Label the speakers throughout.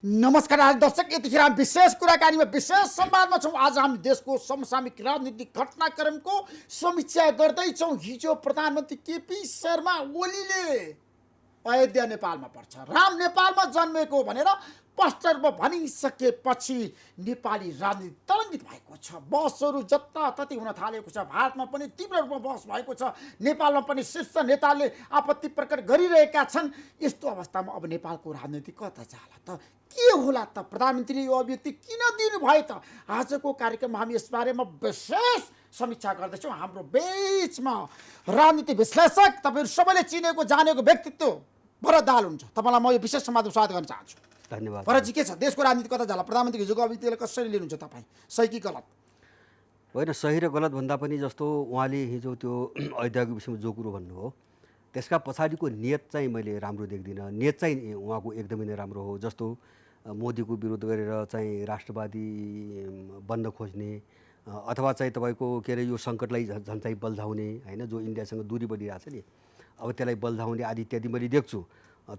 Speaker 1: नमस्कार दर्शक, यतिखेर हामी विशेष कुराकानीमा विशेष संवादमा छौँ। आज हामी देशको समसामयिक राजनीतिक घटनाक्रमको समीक्षा गर्दैछौँ। हिजो प्रधानमन्त्री केपी शर्मा ओलीले अयोध्या नेपालमा पर्छ, राम नेपालमा जन्मेको भनेर पोस्टरमा भनिसकेपछि नेपाली राजनीति तरङ्गित भएको छ। बहसहरू जताततै हुन थालेको छ। भारतमा पनि तीव्र रूपमा बहस भएको छ। नेपालमा पनि शीर्ष नेताले आपत्ति प्रकट गरिरहेका छन्। यस्तो अवस्थामा अब नेपालको राजनीति कता जाला त? के होला त? प्रधानमन्त्रीले यो अभिव्यक्ति किन दिनुभयो त? आजको कार्यक्रममा हामी यसबारेमा विशेष समीक्षा गर्दैछौँ। हाम्रो बीचमा राजनीति विश्लेषक, तपाईँहरू सबैले चिनेको जानेको व्यक्तित्व भरत दाहाल हुन्छ। तपाईँलाई म यो विशेष संवादमा स्वागत गर्न चाहन्छु।
Speaker 2: धन्यवाद।
Speaker 1: भरतजी, के छ? देशको राजनीति कता जाला? प्रधानमन्त्रीको हिजोको अभिव्यक्तिलाई कसरी लिनुहुन्छ तपाईँ? सही कि गलत?
Speaker 2: होइन, सही र गलत भन्दा पनि जस्तो उहाँले हिजो त्यो अयोध्याको विषयमा जो कुरो भन्नुभयो त्यसका पछाडिको नियत चाहिँ मैले राम्रो देख्दिनँ। नियत चाहिँ उहाँको एकदमै नै राम्रो हो। जस्तो मोदीको विरोध गरेर चाहिँ राष्ट्रवादी बन्न खोज्ने अथवा चाहिँ तपाईँको के अरे यो सङ्कटलाई झन् चाहिँ बल्झाउने, होइन, जो इन्डियासँग दूरी बढिरहेछ नि, अब त्यसलाई बल्झाउने आदि इत्यादि मैले देख्छु।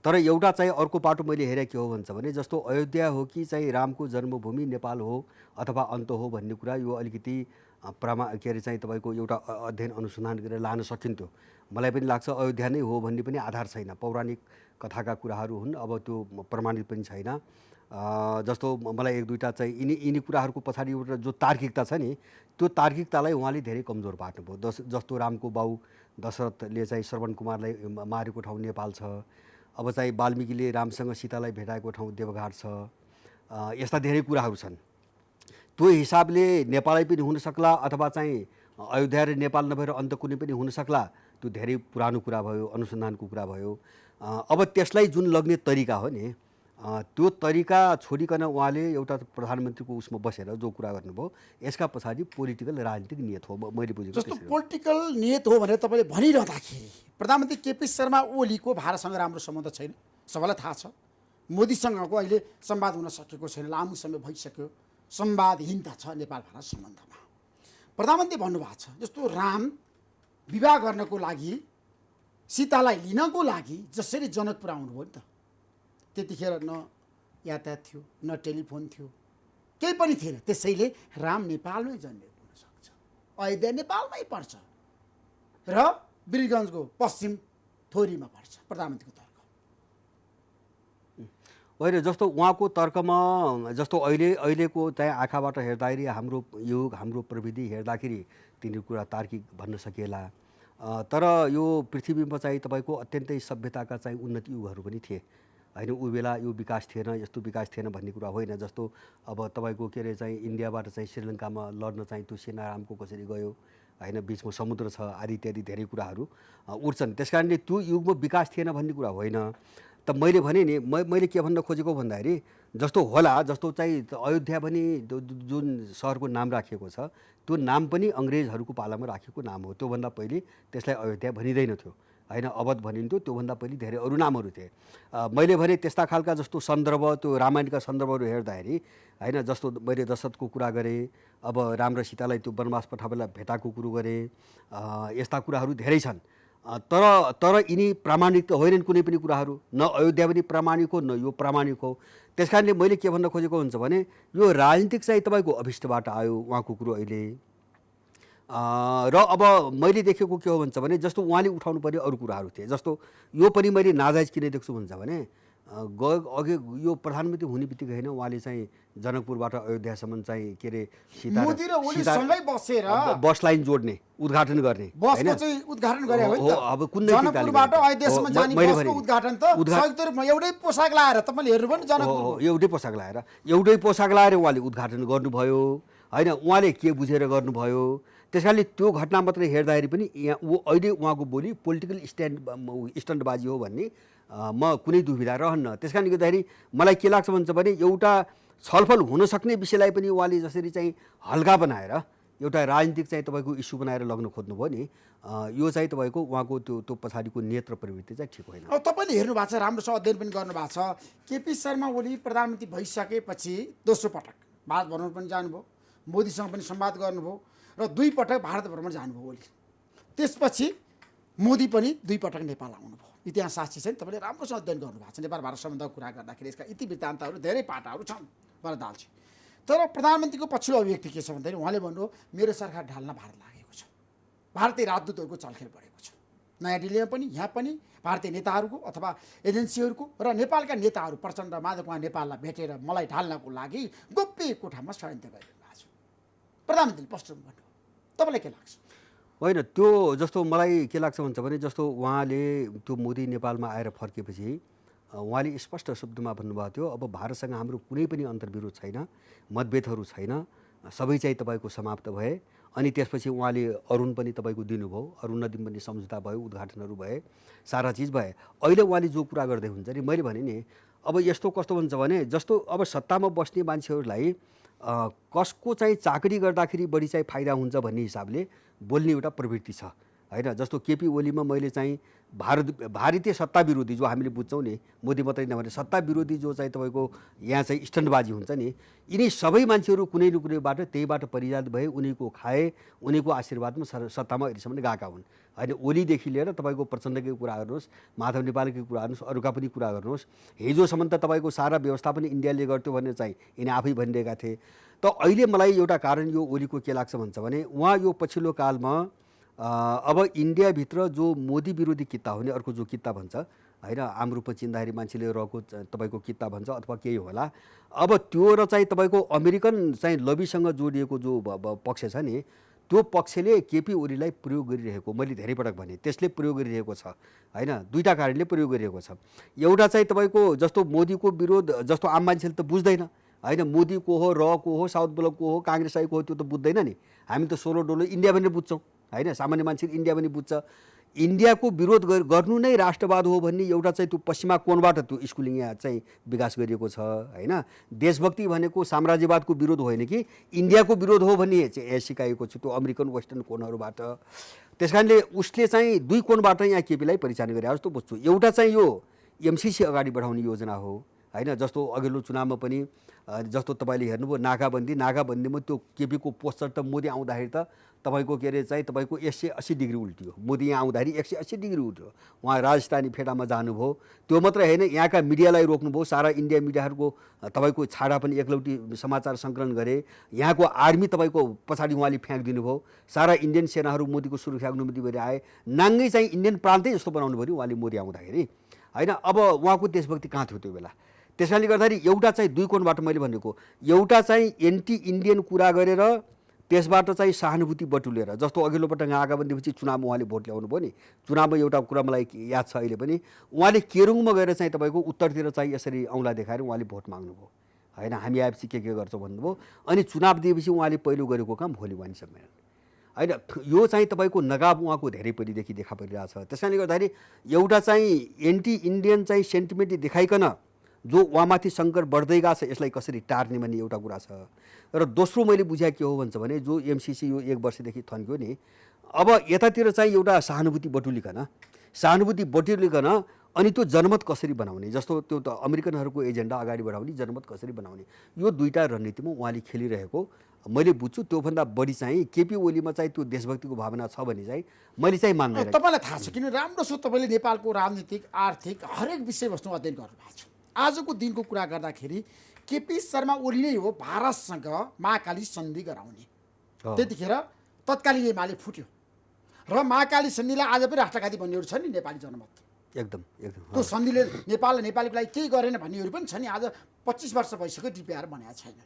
Speaker 2: तर एउटा चाहिँ अर्को पाटो मैले हेरेँ के हो भन्छ भने जस्तो अयोध्या हो कि चाहिँ रामको जन्मभूमि नेपाल हो अथवा अन्त हो भन्ने कुरा यो अलिकति के अरे चाहिँ तपाईँको एउटा अध्ययन अनुसन्धान गरेर लान सकिन्थ्यो। मलाई पनि लाग्छ अयोध्या नै हो भन्ने पनि आधार छैन। पौराणिक कथाका कुराहरू हुन्, अब त्यो प्रमाणित पनि छैन। जस्तो मलाई एक दुईवटा चाहिँ यिनी कुराहरूको पछाडि एउटा जो तार्किकता छ नि, त्यो तार्किकतालाई उहाँले धेरै कमजोर पार्नुभयो। जस्तो रामको बाउ दशरथले चाहिँ श्रवण कुमारलाई मारेको ठाउँ नेपाल छ। अब चाहिँ वाल्मीकिले रामसँग सीतालाई भेटाएको ठाउँ देवघाट छ। यस्ता धेरै कुराहरू छन्। त्यो हिसाबले नेपालै पनि हुन सक्ला अथवा चाहिँ अयोध्या र नेपाल नभएर अन्त कुनै पनि हुन सक्ला। त्यो धेरै पुरानो कुरा भयो, अनुसन्धानको कुरा भयो। अब त्यसलाई जुन लग्ने तरिका हो नि, त्यो तरिका छोडिकन उहाँले एउटा प्रधानमन्त्रीको उसमा बसेर जो कुरा गर्नुभयो यसका पछाडि पोलिटिकल राजनीतिक नियत हो मैले बुझेको।
Speaker 1: जस्तो पोलिटिकल नियत हो भनेर तपाईँले भनिरहँदाखेरि प्रधानमन्त्री केपी शर्मा ओलीको भारतसँग राम्रो सम्बन्ध छैन, सबैलाई थाहा छ। मोदीसँगको अहिले संवाद हुन सकेको छैन, लामो समय भइसक्यो। संवादहीनता छ नेपाल भारत सम्बन्धमा। प्रधानमन्त्री भन्नुभएको छ जस्तो राम विवाह गर्नको लागि, सीतालाई लिनको लागि जसरी जनकपुर आउनुभयो नि त, त्यतिखेर न यातायात थियो, न टेलिफोन थियो, केही पनि थिएन। त्यसैले राम नेपालमै जन्मेको हुनसक्छ, अयोध्या नेपालमै पर्छ र वीरगञ्जको पश्चिम थोरीमा पर्छ। प्रधानमन्त्रीको तर्क
Speaker 2: होइन। जस्तो उहाँको तर्कमा जस्तो अहिलेको चाहिँ आँखाबाट हेर्दाखेरि हाम्रो युग हाम्रो प्रविधि हेर्दाखेरि तिनीहरू कुरा तार्किक भन्न सकिएला। तर यो पृथ्वीमा चाहिँ तपाईँको अत्यन्तै सभ्यताका चाहिँ उन्नत युगहरू पनि थिए, होइन। ऊ बेला यो विकास थिएन, यस्तो विकास थिएन भन्ने कुरा होइन। जस्तो अब तपाईँको के अरे चाहिँ इन्डियाबाट चाहिँ श्रीलङ्कामा लड्न चाहिँ त्यो सेना रामको कसरी गयो, होइन, बिचमा समुद्र छ आदि इत्यादि धेरै कुराहरू उठ्छन्। त्यस कारणले त्यो युगमा विकास थिएन भन्ने कुरा होइन। त मैले भने नि मैले के भन्न खोजेको भन्दाखेरि जस्तो होला, जस्तो चाहिँ अयोध्या पनि जुन सहरको नाम राखिएको छ त्यो नाम पनि अङ्ग्रेजहरूको पालामा राखेको नाम हो। त्योभन्दा पहिले त्यसलाई अयोध्या भनिँदैन थियो, होइन, अवध भनिन्थ्यो। त्योभन्दा पहिले धेरै अरू नामहरू थिए। मैले भने त्यस्ता खालका जस्तो सन्दर्भ, त्यो रामायणका सन्दर्भहरू हेर्दाखेरि, होइन, जस्तो मैले दशरथको कुरा गरेँ, अब राम र सीतालाई त्यो वनवास पठाएला भेटाएको कुरो गरेँ, यस्ता कुराहरू धेरै छन्। तर यिनी प्रामाणिक त होइनन् कुनै पनि कुराहरू। न अयोध्या पनि प्रामाणिक हो, न यो प्रामाणिक हो। त्यस कारणले मैले के भन्न खोजेको हुन्छ भने यो राजनीतिक चाहिँ तपाईँको अभिष्टबाट आयो उहाँको कुरो अहिले। र अब मैले देखेको के हो भन्छ भने जस्तो उहाँले उठाउनु पर्ने अरू कुराहरू थिए। जस्तो यो पनि मैले नाजायज किन देख्छु भन्छ भने अघि यो प्रधानमन्त्री हुने बित्तिकै होइन, उहाँले चाहिँ जनकपुरबाट अयोध्यासम्म चाहिँ के अरे
Speaker 1: मोदी र ओलीसँगै बसेर
Speaker 2: बस लाइन जोड्ने उद्घाटन गर्ने,
Speaker 1: बसको चाहिँ उद्घाटन गरे हो नि त।
Speaker 2: अब कुन
Speaker 1: जनकपुरबाट अयोध्यासम्म जाने बसको उद्घाटन त संयुक्त रूपमा एउटै पोसाक लाएर तपाईँले हेर्नु पनि जनकपुर
Speaker 2: एउटै पोसाक लाएर उहाँले उद्घाटन गर्नुभयो, होइन। उहाँले के बुझेर गर्नुभयो? त्यस कारणले त्यो घटना मात्रै हेर्दाखेरि पनि अहिले उहाँको बोली पोलिटिकल स्टन्टबाजी हो भन्ने म कुनै दुविधा रहन्न। त्यस कारणले गर्दाखेरि मलाई के लाग्छ भन्छ भने एउटा छलफल हुन सक्ने विषयलाई पनि उहाँले जसरी चाहिँ हल्का बनाएर एउटा राजनीतिक चाहिँ तपाईँको इस्यु बनाएर लग्न खोज्नुभयो नि, यो चाहिँ तपाईँको उहाँको त्यो पछाडिको नियत र प्रवृत्ति चाहिँ ठिक होइन।
Speaker 1: अब तपाईँले हेर्नु भएको छ, राम्रोसँग अध्ययन पनि गर्नुभएको छ। केपी शर्मा ओली प्रधानमन्त्री भइसकेपछि दोस्रो पटक भारत भ्रमण पनि जानुभयो, मोदीसँग पनि संवाद गर्नुभयो र 2 पटक भारत भ्रमण जानुभयो ओली। त्यसपछि मोदी पनि 2 पटक नेपाल आउनुभयो। इतिहास शास्त्री चाहिँ तपाईँले राम्रोसँग अध्ययन गर्नुभएको छ। नेपाल भारत सम्बन्धको कुरा गर्दाखेरि यसका इतिवृत्तान्तहरू धेरै पाटाहरू छन् वरदालजी। तर प्रधानमन्त्रीको पछिल्लो अभिव्यक्ति के छ भन्दाखेरि उहाँले भन्नुभयो मेरो सरकार ढाल्न भारत लागेको छ, भारतीय राजदूतहरूको चलखेल बढेको छ। नयाँ दिल्लीमा पनि यहाँ पनि भारतीय नेताहरूको अथवा एजेन्सीहरूको र नेपालका नेताहरू प्रचण्ड माधव उहाँ नेपाललाई भेटेर मलाई ढाल्नको लागि गोप्य कोठामा षड्यन्त्र गरिरहनु भएको छ। प्रधानमन्त्रीले स्पष्ट भन्नुभयो। तपाईँलाई के लाग्छ?
Speaker 2: होइन, त्यो जस्तो मलाई के लाग्छ भन्छ भने जस्तो उहाँले त्यो मोदी नेपालमा आएर फर्केपछि उहाँले स्पष्ट शब्दमा भन्नुभएको थियो अब भारतसँग हाम्रो कुनै पनि अन्तर्विरोध छैन, मतभेदहरू छैन, सबै चाहिँ तपाईँको समाप्त भए। अनि त्यसपछि उहाँले अरुण पनि तपाईँको दिनुभयो, अरुण नदी पनि सम्झौता भयो, उद्घाटनहरू भए, सारा चिज भए। अहिले उहाँले जो कुरा गर्दै हुन्छ नि मैले भने नि अब यस्तो कस्तो हुन्छ भने जस्तो अब सत्तामा बस्ने मान्छेहरूलाई कसको चाहिँ चाकरी गर्दाखेरि बढी चाहिँ फाइदा हुन्छ भन्ने हिसाबले बोल्ने एउटा प्रवृत्ति छ होइन। जस्तो केपी ओलीमा मैले चाहिँ भारतीय सत्ता विरोधी जो हामीले बुझ्छौँ नि, मोदी मात्रै नभने सत्ता विरोधी जो चाहिँ तपाईँको यहाँ चाहिँ स्टन्टबाजी हुन्छ नि, यिनी सबै मान्छेहरू कुनै न कुनैबाट त्यहीबाट परिजात भए, उनीको खाए, उनीको आशीर्वादमा सत्तामा अहिलेसम्म गएका हुन् होइन। ओलीदेखि लिएर तपाईँको प्रचण्डकै कुरा गर्नुहोस्, माधव नेपालकै कुरा गर्नुहोस्, अरूका पनि कुरा गर्नुहोस्, हिजोसम्म त तपाईँको सारा व्यवस्था पनि इन्डियाले गर्थ्यो भनेर चाहिँ यिनी आफै भनिरहेका थिए। त अहिले मलाई एउटा कारण यो ओलीको के लाग्छ भन्छ भने उहाँ यो पछिल्लो कालमा अब इन्डियाभित्र जो मोदी विरोधी किता हो नि, अर्को जो किता भन्छ होइन, आम रूपमा चिन्दाखेरि मान्छेले रहेको तपाईँको किता भन्छ अथवा केही होला, अब त्यो र चाहिँ तपाईँको अमेरिकन चाहिँ लबीसँग जोडिएको जो पक्ष छ नि, त्यो पक्षले केपी ओलीलाई प्रयोग गरिरहेको मैले धेरै पटक भने त्यसले प्रयोग गरिरहेको छ होइन। दुईवटा कारणले प्रयोग गरिरहेको छ। एउटा चाहिँ तपाईँको जस्तो मोदीको विरोध जस्तो आम मान्छेले त बुझ्दैन होइन, मोदी को हो, र को हो, साउथ ब्लक को हो, काङ्ग्रेस आई को हो, त्यो त बुझ्दैन नि। हामी त सोलो डोलो इन्डिया भनेर बुझ्छौँ होइन, सामान्य मान्छेले इन्डिया पनि बुझ्छ। इन्डियाको विरोध गर्नु नै राष्ट्रवाद हो भन्ने एउटा चाहिँ त्यो पश्चिमा कोणबाट त्यो स्कुलिङ यहाँ चाहिँ विकास गरिएको छ होइन। देशभक्ति भनेको साम्राज्यवादको विरोध होइन कि इन्डियाको विरोध हो भन्ने चाहिँ यहाँ सिकाएको छ त्यो अमेरिकन वेस्टर्न कोणहरूबाट। त्यस कारणले उसले चाहिँ दुई कोणबाट यहाँ केपीलाई परिचालन गरे जस्तो बुझ्छु। एउटा चाहिँ यो एमसिसी अगाडि बढाउने योजना हो होइन। जस्तो अघिल्लो चुनावमा पनि जस्तो तपाईँले हेर्नुभयो नाकाबन्दीमा त्यो केपीको पोस्टर त मोदी आउँदाखेरि त तपाईँको के अरे चाहिँ तपाईँको 180 डिग्री उल्टियो। मोदी यहाँ आउँदाखेरि 180 डिग्री उल्ट्यो। उहाँ राजस्थानी फेटामा जानुभयो। त्यो मात्रै होइन, यहाँका मिडियालाई रोक्नुभयो, सारा इन्डिया मिडियाहरूको तपाईँको छाडा पनि एकलौटी समाचार सङ्कलन गरे। यहाँको आर्मी तपाईँको पछाडि उहाँले फ्याँकिदिनु भयो। सारा इन्डियन सेनाहरू मोदीको सुरक्षाको निम्ति भएर आए। नाङ्गै चाहिँ इन्डियन प्रान्तै जस्तो बनाउनु पऱ्यो उहाँले मोदी आउँदाखेरि होइन। अब उहाँको देशभक्ति कहाँ थियो त्यो बेला? त्यस कारणले गर्दाखेरि एउटा चाहिँ दुई कोणबाट मैले भनेको, एउटा चाहिँ एन्टी इन्डियन कुरा गरेर त्यसबाट चाहिँ सहानुभूति बटुलेर, जस्तो अघिल्लो पटक नाकाबन्दीपछि चुनावमा उहाँले भोट ल्याउनु भयो नि। चुनावमा एउटा कुरा मलाई याद छ अहिले पनि, उहाँले केरुङमा गएर चाहिँ तपाईँको उत्तरतिर चाहिँ यसरी औँला देखाएर उहाँले भोट माग्नुभयो होइन। हामी आएपछि के गर्छौँ भन्नुभयो। अनि चुनाव दिएपछि उहाँले पहिलो गरेको काम भोलि वाणी सम्मेलन होइन। यो चाहिँ तपाईँको नकाब उहाँको धेरै पहिलेदेखि देखा परिरहेछ। त्यस कारणले गर्दाखेरि एउटा चाहिँ एन्टी इन्डियन चाहिँ सेन्टिमेन्ट देखाइकन जो उहाँमाथि सङ्कट बढ्दै गएको छ, यसलाई कसरी टार्ने भन्ने एउटा कुरा छ। र दोस्रो मैले बुझाए के हो भन्छ भने जो एमसिसी यो 1 वर्षदेखि थन्क्यो नि, अब यतातिर चाहिँ एउटा सहानुभूति बटुलिकन अनि त्यो जनमत कसरी बनाउने, जस्तो त्यो त अमेरिकनहरूको एजेन्डा अगाडि बढाउने, जनमत कसरी बनाउने, यो दुईवटा रणनीतिमा उहाँले खेलिरहेको मैले बुझ्छु। त्योभन्दा बढी चाहिँ केपी ओलीमा चाहिँ त्यो देशभक्तिको भावना छ भने चाहिँ मैले चाहिँ मान्दैन।
Speaker 1: तपाईँलाई थाहा छ किन राम्रोसँग तपाईँले नेपालको राजनीतिक आर्थिक हरेक विषयवस्तु अध्ययन गर्नुभएको छ। आजको दिनको कुरा गर्दाखेरि केपी शर्मा ओली नै हो भारतसँग महाकाली सन्धि गराउने। त्यतिखेर तत्कालीन एमाले फुट्यो र महाकाली सन्धिलाई आज पनि राष्ट्रघाती भन्नेहरू छन् नि नेपाली जनमत।
Speaker 2: एकदम
Speaker 1: त्यो सन्धिले नेपाल र नेपालीको लागि केही गरेन भन्नेहरू पनि छन् नि। आज 25 वर्ष भइसक्यो डिपिआर बनाएको छैन।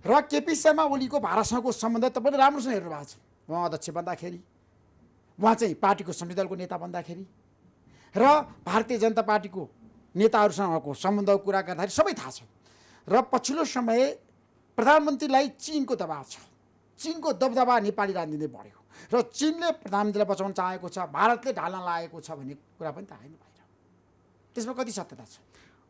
Speaker 1: र केपी शर्मा ओलीको भारतसँगको सम्बन्ध तपाईँले राम्रोसँग हेर्नु भएको छ। उहाँ अध्यक्ष बन्दाखेरि, उहाँ चाहिँ पार्टीको संसदीय दलको नेता बन्दाखेरि र भारतीय जनता पार्टीको नेताहरूसँगको सम्बन्धको कुरा गर्दाखेरि सबै थाहा छ। र पछिल्लो समय प्रधानमन्त्रीलाई चीनको दबाव छ। चीनको दबदबा नेपाली राजनीतिले बढ्यो र चीनले प्रधानमन्त्रीलाई बचाउन चाहेको छ, भारतले ढाल्न लागेको छ भन्ने कुरा पनि थाहा होइन बाहिर। त्यसमा कति सत्यता छ?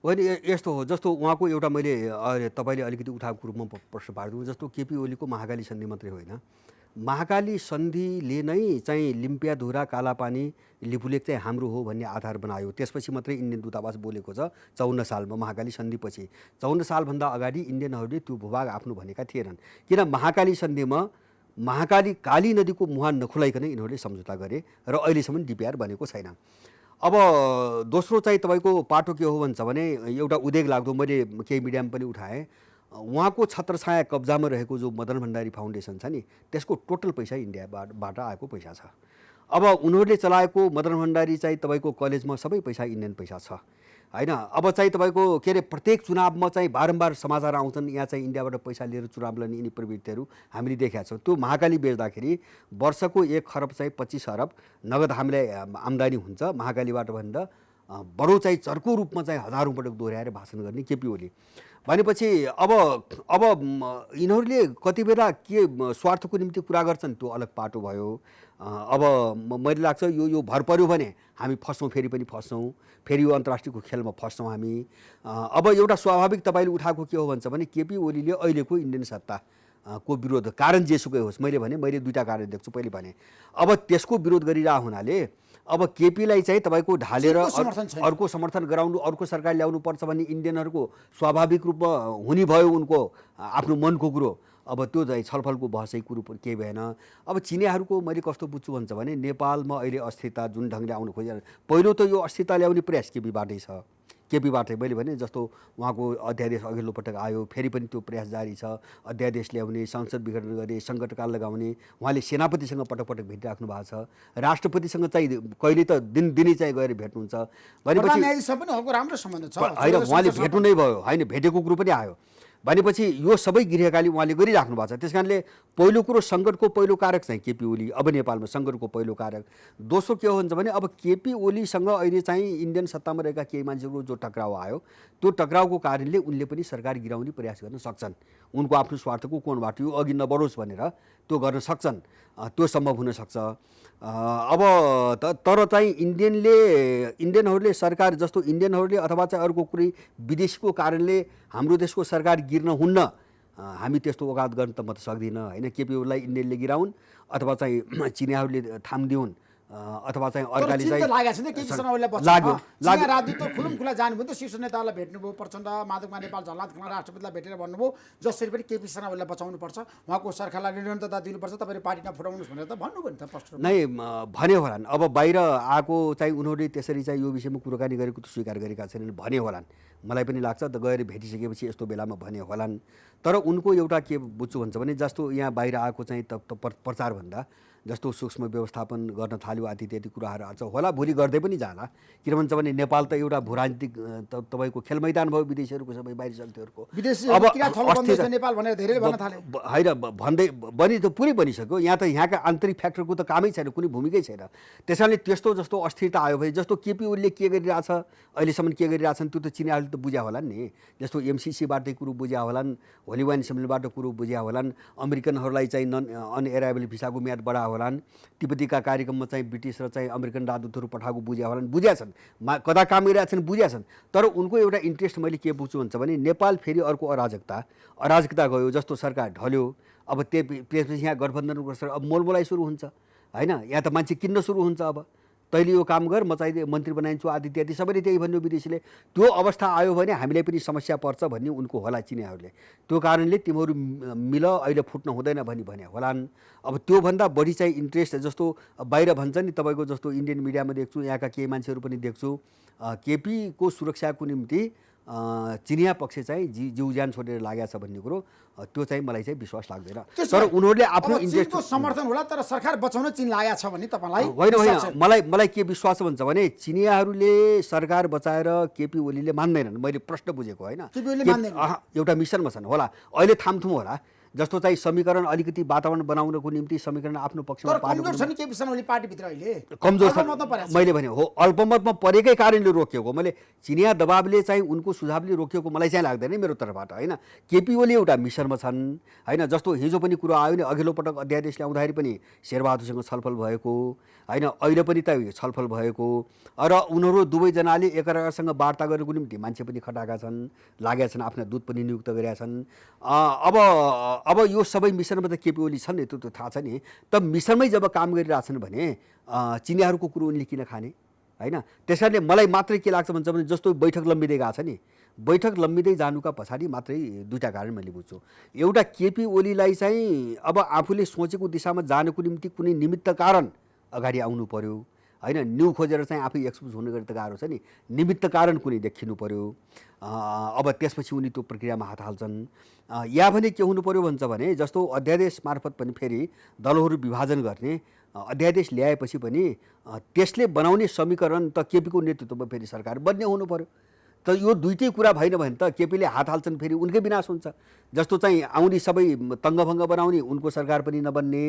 Speaker 2: होइन, यस्तो हो जस्तो उहाँको एउटा मैले तपाईँले अलिकति उठाएको रूपमा प्रश्न पारिदिउँ। जस्तो केपी ओलीको महाकाली सन्धि मात्रै होइन, महाकाली सन्धिले नै चाहिँ लिम्पियाधुरा कालापानी लिपुलेक चाहिँ हाम्रो हो भन्ने आधार बनायो। त्यसपछि मात्रै इन्डियन दूतावास बोलेको छ 54 सालमा महाकाली सन्धिपछि। 54 सालभन्दा अगाडि इन्डियनहरूले त्यो भूभाग आफ्नो भनेका थिएनन्। किन महाकाली सन्धिमा काली नदीको मुहान नखुलाइकन यिनीहरूले सम्झौता गरे र अहिलेसम्म डिपिआर बनेको छैन। अब दोस्रो चाहिँ तपाईँको पाटो के हो भन्छ भने एउटा उद्वेग लाग्दो मैले केही मिडियामा पनि उठाएँ, उहाँको छत्रछाया कब्जामा रहेको जो मदन भण्डारी फाउन्डेसन छ नि त्यसको टोटल पैसा इन्डियाबाट आएको पैसा छ। अब उनीहरूले चलाएको मदन भण्डारी चाहिँ तपाईँको कलेजमा सबै पैसा इन्डियन पैसा छ होइन। अब चाहिँ तपाईँको के अरे प्रत्येक चुनावमा चाहिँ बारम्बार समाचार आउँछन् यहाँ चाहिँ इन्डियाबाट पैसा लिएर चुनाव लड्ने यिनी प्रवृत्तिहरू हामीले देखेका छौँ। त्यो महाकाली बेच्दाखेरि वर्षको 1 खरब चाहिँ 25 अरब नगद हामीलाई आम्दानी हुन्छ महाकालीबाट भन्दा बडो चाहिँ चर्को रूपमा चाहिँ हजारौँ पटक दोहोऱ्याएर भाषण गर्ने केपी ओली भनेपछि अब यिनीहरूले कति बेला के स्वार्थको निम्ति कुरा गर्छन् त्यो अलग पाटो भयो। अब मैले लाग्छ यो भर पर्यो भने हामी फस्छौँ, फेरि पनि फस्छौँ, फेरि यो अन्तर्राष्ट्रियको खेलमा फस्छौँ हामी। अब एउटा स्वाभाविक तपाईँले उठाएको के हो भन्छ भने केपी ओलीले अहिलेको इन्डियन सत्ता को विरोध कारण जेसुकै होस्, मैले दुईवटा कारण देख्छु। पहिले भने अब त्यसको विरोध गरिरहेको हुनाले अब केपीलाई चाहिँ तपाईँको ढालेर अर्को समर्थन गराउनु, अर्को सरकार ल्याउनु पर्छ भन्ने इन्डियनहरूको स्वाभाविक रूपमा हुने भयो उनको आफ्नो मनको कुरो। अब त्यो चाहिँ छलफलको बहसै कुरो केही भएन। अब चिनियाहरूको मैले कस्तो बुझ्छु भन्छ भने नेपालमा अहिले अस्थिरता जुन ढङ्गले आउनु खोजिरहेको, पहिलो त यो अस्थिरता ल्याउने प्रयास केपीबाटै छ। केपीबाटै मैले भने जस्तो उहाँको अध्यादेश अघिल्लो पटक आयो, फेरि पनि त्यो प्रयास जारी छ। अध्यादेश ल्याउने, संसद विघटन गर्ने, सङ्कटकाल लगाउने, उहाँले सेनापतिसँग पटक पटक भेटिराख्नु भएको छ। राष्ट्रपतिसँग चाहिँ कहिले त दिनै चाहिँ गएर भेट्नुहुन्छ भनेपछि
Speaker 1: राम्रो सम्बन्ध छ
Speaker 2: होइन, उहाँले भेट्नु नै भयो होइन, भेटेको कुरो पनि आयो भनेपछि यो सबै गृहकाली उहाँले गरिराख्नु भएको छ। त्यस कारणले पहिलो कुरो सङ्कटको पहिलो कारक चाहिँ केपी ओली अब नेपालमा सङ्कटको पहिलो कारक। दोस्रो के हो भन्छ भने अब केपी ओलीसँग अहिले चाहिँ इन्डियन सत्तामा रहेका केही मान्छेहरूको जो टक्राउ आयो त्यो टक्राउको कारणले उनले पनि सरकार गिराउने प्रयास गर्न सक्छन्। उनको आफ्नो स्वार्थको कोणबाट यो अघि नबढोस् भनेर त्यो गर्न सक्छन्, त्यो सम्भव हुनसक्छ। अब तर चाहिँ इन्डियनहरूले सरकार जस्तो इन्डियनहरूले अथवा चाहिँ अर्को कुनै विदेशीको कारणले हाम्रो देशको सरकार गिर्न हुन्न, हामी त्यस्तो औकात गर्न त म त सक्दिनँ होइन। केपी ओलीलाई इन्डियनले गिराउन् अथवा चाहिँ चिनियाहरूले थाम दिउन् अथवा चाहिँ अर्काले चाहिँ
Speaker 1: राजदूत खुलुम खुला जानुभयो त शीर्ष नेतालाई भेट्नुभयो, प्रचण्ड माधवमा नेपाल झलनाथ खनाल राष्ट्रपतिलाई भेटेर भन्नुभयो जसरी पनि केपी शर्मा ओलीलाई बचाउनु पर्छ, उहाँको सरकारलाई निरन्तरता दिनुपर्छ, तपाईँले पार्टी नफुटाउनुहोस् भनेर त भन्नुभयो नि त प्रश्न
Speaker 2: नै भने होलान्। अब बाहिर आएको चाहिँ उनीहरूले त्यसरी चाहिँ यो विषयमा कुराकानी गरेको त स्वीकार गरेका छैनन् भने होलान्, मलाई पनि लाग्छ त गएर भेटिसकेपछि यस्तो बेलामा भने होलान्। तर उनको एउटा के बुझ्छु भन्छ भने जस्तो यहाँ बाहिर आएको चाहिँ प्रचार भन्दा जस्तो सूक्ष्म व्यवस्थापन गर्न थाल्यो आदि इत्यादि कुराहरू आएको छ होला, भोलि गर्दै पनि जाला। किन भन्छ भने नेपाल त एउटा भूराजनीतिक तपाईँको खेलमैदान भयो विदेशीहरूको सबै बाहिर शक्तिहरूको।
Speaker 1: अब नेपाल भनेर धेरैले भन्न थाले
Speaker 2: होइन भन्दै बनि त पुरै बनिसक्यो। यहाँ त यहाँका आन्तरिक फ्याक्टरको त कामै छैन, कुनै भूमिकै छैन। त्यस कारणले त्यस्तो जस्तो अस्थिरता आयो भने जस्तो केपी ओलीले के गरिरहेछ अहिलेसम्म के गरिरहेछन् त्यो त चिनियाहरूले त बुझ्या होलान् नि। जस्तो एमसिसीबाटै कुरो बुझ्या होलान्, होली वाइन सम्मेलनबाट कुरो बुझ्या होलान्, अमेरिकनहरूलाई चाहिँ अनएराइबल भिसाको म्याद बढा होलान्, तिब्बतीका कार्यक्रममा चाहिँ ब्रिटिस र चाहिँ अमेरिकन राजदूतहरू पठाएको बुझ्या होलान्, बुझ्या छन् कता काम गरिरहेका छन् बुझ्या छन्। तर उनको एउटा इन्ट्रेस्ट मैले के बुझ्छु भन्छ भने नेपाल फेरि अर्को अराजकता गयो, जस्तो सरकार ढल्यो। अब त्यसपछि यहाँ गठबन्धनको अब मोलमोलाई सुरु हुन्छ होइन, यहाँ त मान्छे किन्न सुरु हुन्छ। अब तैँले यो काम गर म चाहिँ मन्त्री बनाइन्छु आदि इत्यादि सबैले त्यही भन्यो विदेशीले। त्यो अवस्था आयो भने हामीलाई पनि समस्या पर्छ भन्ने उनको होला चिनियाहरूले। त्यो कारणले तिमीहरू मिल अहिले फुट्न हुँदैन भने होलान्। अब त्योभन्दा बढी चाहिँ इन्ट्रेस्ट जस्तो बाहिर भन्छ नि तपाईँको जस्तो इन्डियन मिडियामा देख्छु, यहाँका केही मान्छेहरू पनि देख्छु केपीको सुरक्षाको निम्ति चिनिया पक्ष चाहिँ जिउ ज्यान छोडेर लागेको छ भन्ने कुरो त्यो चाहिँ मलाई चाहिँ विश्वास लाग्दैन। तर उनीहरूले आफ्नो इन्ट्रेस्टको
Speaker 1: समर्थन होला तर सरकार बचाउन चिन लागेको छ भने तपाईँलाई
Speaker 2: होइन मलाई के विश्वास भन्छ भने चिनियाहरूले सरकार बचाएर केपी ओलीले मान्दैनन्। मैले प्रश्न बुझेको होइन, एउटा मिसनमा छन् होला, अहिले थामथुम होला। जस्तो चाहिँ समीकरण अलिकति वातावरण बनाउनको निम्ति समीकरण आफ्नो पक्षमा कमजोर छ। मैले भने हो अल्पमतमा परेकै कारणले रोकिएको, मैले चिनिया दबावले चाहिँ उनको सुझावले रोकिएको मलाई चाहिँ लाग्दैन मेरो तर्फबाट होइन। केपी ओली एउटा मिसनमा छन् होइन। जस्तो हिजो पनि कुरो आयो नि, अघिल्लो पटक अध्यादेश ल्याउँदाखेरि पनि शेरबहादुरसँग छलफल भएको होइन, अहिले पनि त छलफल भएको र उनीहरू दुवैजनाले एकअर्कासँग वार्ता गरेको निम्ति मान्छे पनि खटाएका छन्, लागेका छन्, आफ्ना दूत पनि नियुक्त गरेका छन्। अब यो सबै मिसनमा त केपी ओली छन् नि, त्यो थाहा छ नि। त मिसनमै जब काम गरिरहेछन् भने चिनियाहरूको कुरो उनले किन खाने होइन। त्यस कारणले मलाई मात्रै के लाग्छ भन्छ भने जस्तो बैठक लम्बिँदै गएको छ नि, बैठक लम्बिँदै जानुका पछाडि मात्रै दुईवटा कारण मैले बुझ्छु। एउटा केपी ओलीलाई चाहिँ अब आफूले सोचेको दिशामा जानको निम्ति कुनै निमित्त कारण अगाडि आउनु पर्यो होइन न्यु खोजेर चाहिँ आफै एक्सपोज हुने गरी त गाह्रो छ नि, निमित्त कारण कुनै देखिनु पर्यो। अब त्यसपछि उनी त्यो प्रक्रियामा हात हाल्छन्। या भने के हुनु पर्यो भन्छ भने जस्तो अध्यादेश मार्फत पनि फेरि दलहरू विभाजन गर्ने अध्यादेश ल्याएपछि पनि त्यसले बनाउने समीकरण त केपीको नेतृत्वमा फेरि सरकार बन्ने हुनु पर्यो। त यो दुईटै कुरा भएन भने त केपीले हात हाल्छन् फेरि उनकै विनाश हुन्छ। जस्तो चाहिँ आउने सबै तङ्गभङ्ग बनाउने उनको सरकार पनि नबन्ने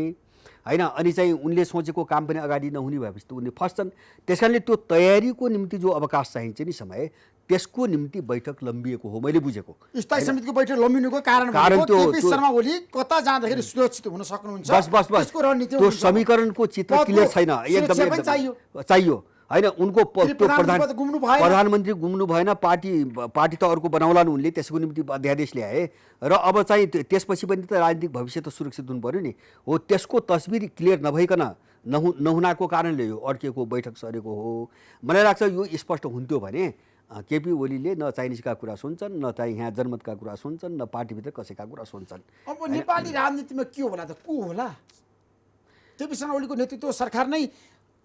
Speaker 2: होइन, अनि चाहिँ उनले सोचेको काम पनि अगाडि नहुने भएपछि त उनले फस्छन्। त्यस कारणले त्यो तयारीको निम्ति जो अवकाश चाहिन्छ नि समय, त्यसको निम्ति बैठक लम्बिएको हो मैले बुझेको।
Speaker 1: स्थायी समितिको बैठक लम्बिनुको कारण केपी शर्मा ओली कता जाँदाखेरि सुरक्षित हुन सक्नुहुन्छ,
Speaker 2: बस
Speaker 1: त्यसको रणनीति
Speaker 2: त्यो समीकरणको चित्र क्लियर छैन, एकदम चाहियो होइन। उनको प्रधानमन्त्री गुम्नु भएन, पार्टी त अर्को बनाउला उनले, त्यसको निम्ति अध्यादेश ल्याए र अब चाहिँ त्यसपछि पनि त राजनीतिक भविष्य त सुरक्षित हुनु पर्यो नि। हो त्यसको तस्बिर क्लियर नभइकन नहुनाको कारणले यो अड्केको बैठक सरेको हो। मलाई लाग्छ यो स्पष्ट हुन्थ्यो भने केपी ओलीले न चाइनिजका कुरा सुन्छन्, न चाहिँ यहाँ जनमतका कुरा सुन्छन्, न पार्टीभित्र कसैका कुरा सुन्छन्।
Speaker 1: अब नेपाली राजनीतिमा के होला त, को होला? केपी शर्मा ओलीको नेतृत्व सरकार नै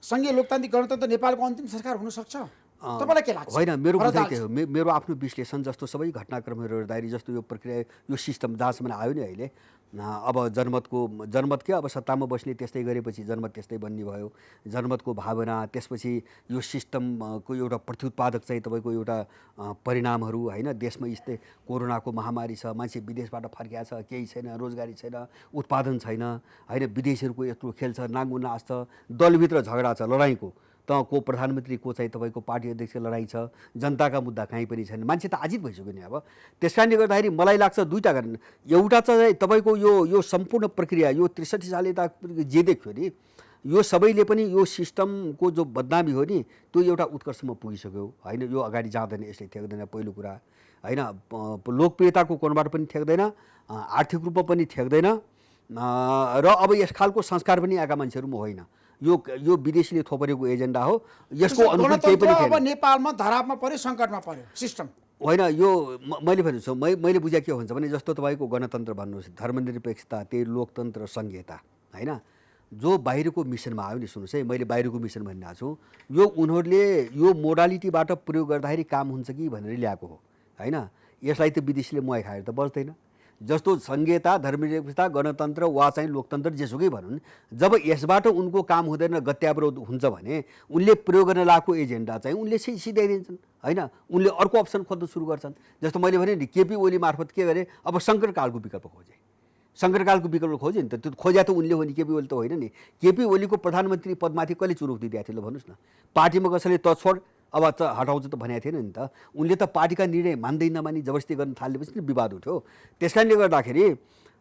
Speaker 1: सङ्घीय लोकतान्त्रिक गणतन्त्र नेपालको अन्तिम सरकार हुन सक्छ? तपाईँलाई के लाग्छ?
Speaker 2: होइन, मेरो बुझाइ के हो, मेरो आफ्नो विश्लेषण जस्तो सबै घटनाक्रमहरू हेर्दाखेरि जस्तो यो प्रक्रिया यो सिस्टम जहाँसम्म आयो नि अहिले, अब जनमत के अब सत्तामा बस्ने त्यस्तै गरेपछि जनमत त्यस्तै बन्ने भयो, जनमतको भावना, त्यसपछि यो सिस्टमको एउटा प्रत्युत्पादक चाहिँ तपाईँको एउटा परिणामहरू होइन। देशमा यस्तै कोरोनाको महामारी छ, मान्छे विदेशबाट फर्किया छ, केही छैन, रोजगारी छैन, उत्पादन छैन होइन, विदेशीहरूको यत्रो खेल छ, नाङ्गो नाच छ, दलभित्र झगडा छ, लडाइँको त को प्रधानमन्त्री को चाहिँ तपाईँको पार्टी अध्यक्ष लडाइँ छ, जनताका मुद्दा कहीँ पनि छैन, मान्छे त आजित भइसक्यो नि। अब त्यस कारणले गर्दाखेरि मलाई लाग्छ दुईवटा कारण, एउटा चाहिँ तपाईँको यो सम्पूर्ण प्रक्रिया यो 63 साल यता जे देख्यो नि, यो सबैले पनि यो सिस्टमको जो बदनामी हो नि त्यो एउटा उत्कर्षमा पुगिसक्यो होइन। यो अगाडि जाँदैन, यसले ठेक्दैन पहिलो कुरा होइन, लोकप्रियताको कोणबाट पनि ठेक्दैन, आर्थिक रूपमा पनि ठेक्दैन, र अब यस खालको संस्कार पनि आएका मान्छेहरूमा होइन। यो विदेशीले थोपरेको एजेन्डा हो, यसको अनुकूल केही पनि छैन।
Speaker 1: अब नेपालमा धरापमा पर्यो, सङ्कटमा पर्यो सिस्टम
Speaker 2: होइन। यो मैले भन्छु, मैले बुझे के हुन्छ भने जस्तो तपाईँको गणतन्त्र भन्नुहोस्, धर्मनिरपेक्षता, त्यही लोकतन्त्र, संहिता होइन, जो बाहिरको मिसनमा आयो नि, सुन्नुहोस् है, मैले बाहिरको मिसन भनिरहेको छु, यो उनीहरूले यो मोडालिटीबाट प्रयोग गर्दाखेरि काम हुन्छ कि भनेर ल्याएको हो होइन। यसलाई त विदेशीले मुहाई खाएर त बच्दैन। जस्तो संहिता, धर्मनिरपेक्षता, गणतन्त्र वा चाहिँ लोकतन्त्र जेसुकै भनौँ, जब यसबाट उनको काम हुँदैन, गत्यावरोध हुन्छ भने उनले प्रयोग गर्न लागेको एजेन्डा चाहिँ उनले सिधाइदिन्छन् होइन, उनले अर्को अप्सन खोज्न सुरु गर्छन्। जस्तो मैले भने नि केपी ओली मार्फत के गरे, अब सङ्कटकालको विकल्प खोजे, सङ्कटकालको विकल्प खोज्यो नि त, त्यो खोज्या त उनले हो नि, केपी ओली त होइन नि। केपी ओलीको प्रधानमन्त्री पदमाथि कसले चुनौती दिएको थियो ल भन्नुहोस् न? पार्टीमा कसैले त छोड अब त हटाउँछ त भनेको थिएन नि त। उनले त पार्टीका निर्णय मान्दै नमानी जबरजस्ती गर्न थालेपछि विवाद उठ्यो। त्यस कारणले गर्दाखेरि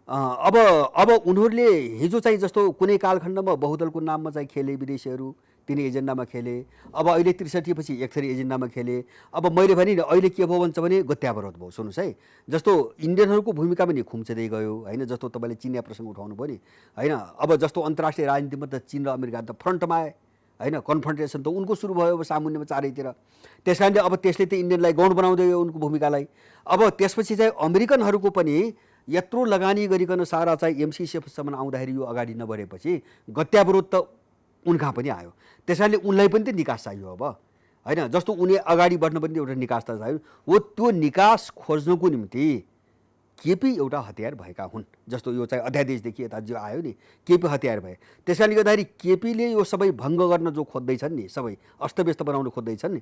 Speaker 2: अब उनीहरूले हिजो चाहिँ जस्तो कुनै कालखण्डमा बहुदलको नाममा चाहिँ खेले विदेशीहरू, तिनी एजेन्डामा खेले, अब अहिले 63 पछि एक थरी एजेन्डामा खेले। अब मैले भने नि अहिले के भयो भन्छ भने गत्यावरोध भयो। सुन्नुहोस् है, जस्तो इन्डियनहरूको भूमिका पनि खुम्चिँदै गयो होइन, जस्तो तपाईँले चिनिया प्रसङ्ग उठाउनु भयो नि होइन। अब जस्तो अन्तर्राष्ट्रिय राजनीतिमा त चीन र अमेरिका त फ्रन्टमा आए होइन, कन्फ्रन्टेसन त उनको सुरु भयो अब सामुन्यमा चारैतिर। त्यस कारणले अब त्यसले त इन्डियनलाई गौण बनाउँदै गयो उनको भूमिकालाई। अब त्यसपछि चाहिँ अमेरिकनहरूको पनि यत्रो लगानी गरिकन सारा चाहिँ एमसिसीएफसम्म आउँदाखेरि यो अगाडि नबढेपछि गत्यावरोध त उनका पनि आयो। त्यस कारणले उनलाई पनि त निकास चाहियो अब होइन। जस्तो उनी अगाडि बढ्न पनि एउटा निकास त चाहियो हो, त्यो निकास खोज्नको निम्ति केपी एउटा हतियार भएका हुन्। जस्तो यो चाहिँ अध्यादेशदेखि यता जो आयो नि, केपी हतियार भए। त्यस कारणले गर्दाखेरि केपीले यो सबै भङ्ग गर्न जो खोज्दैछन् नि, सबै अस्तव्यस्त बनाउन खोज्दैछन् नि,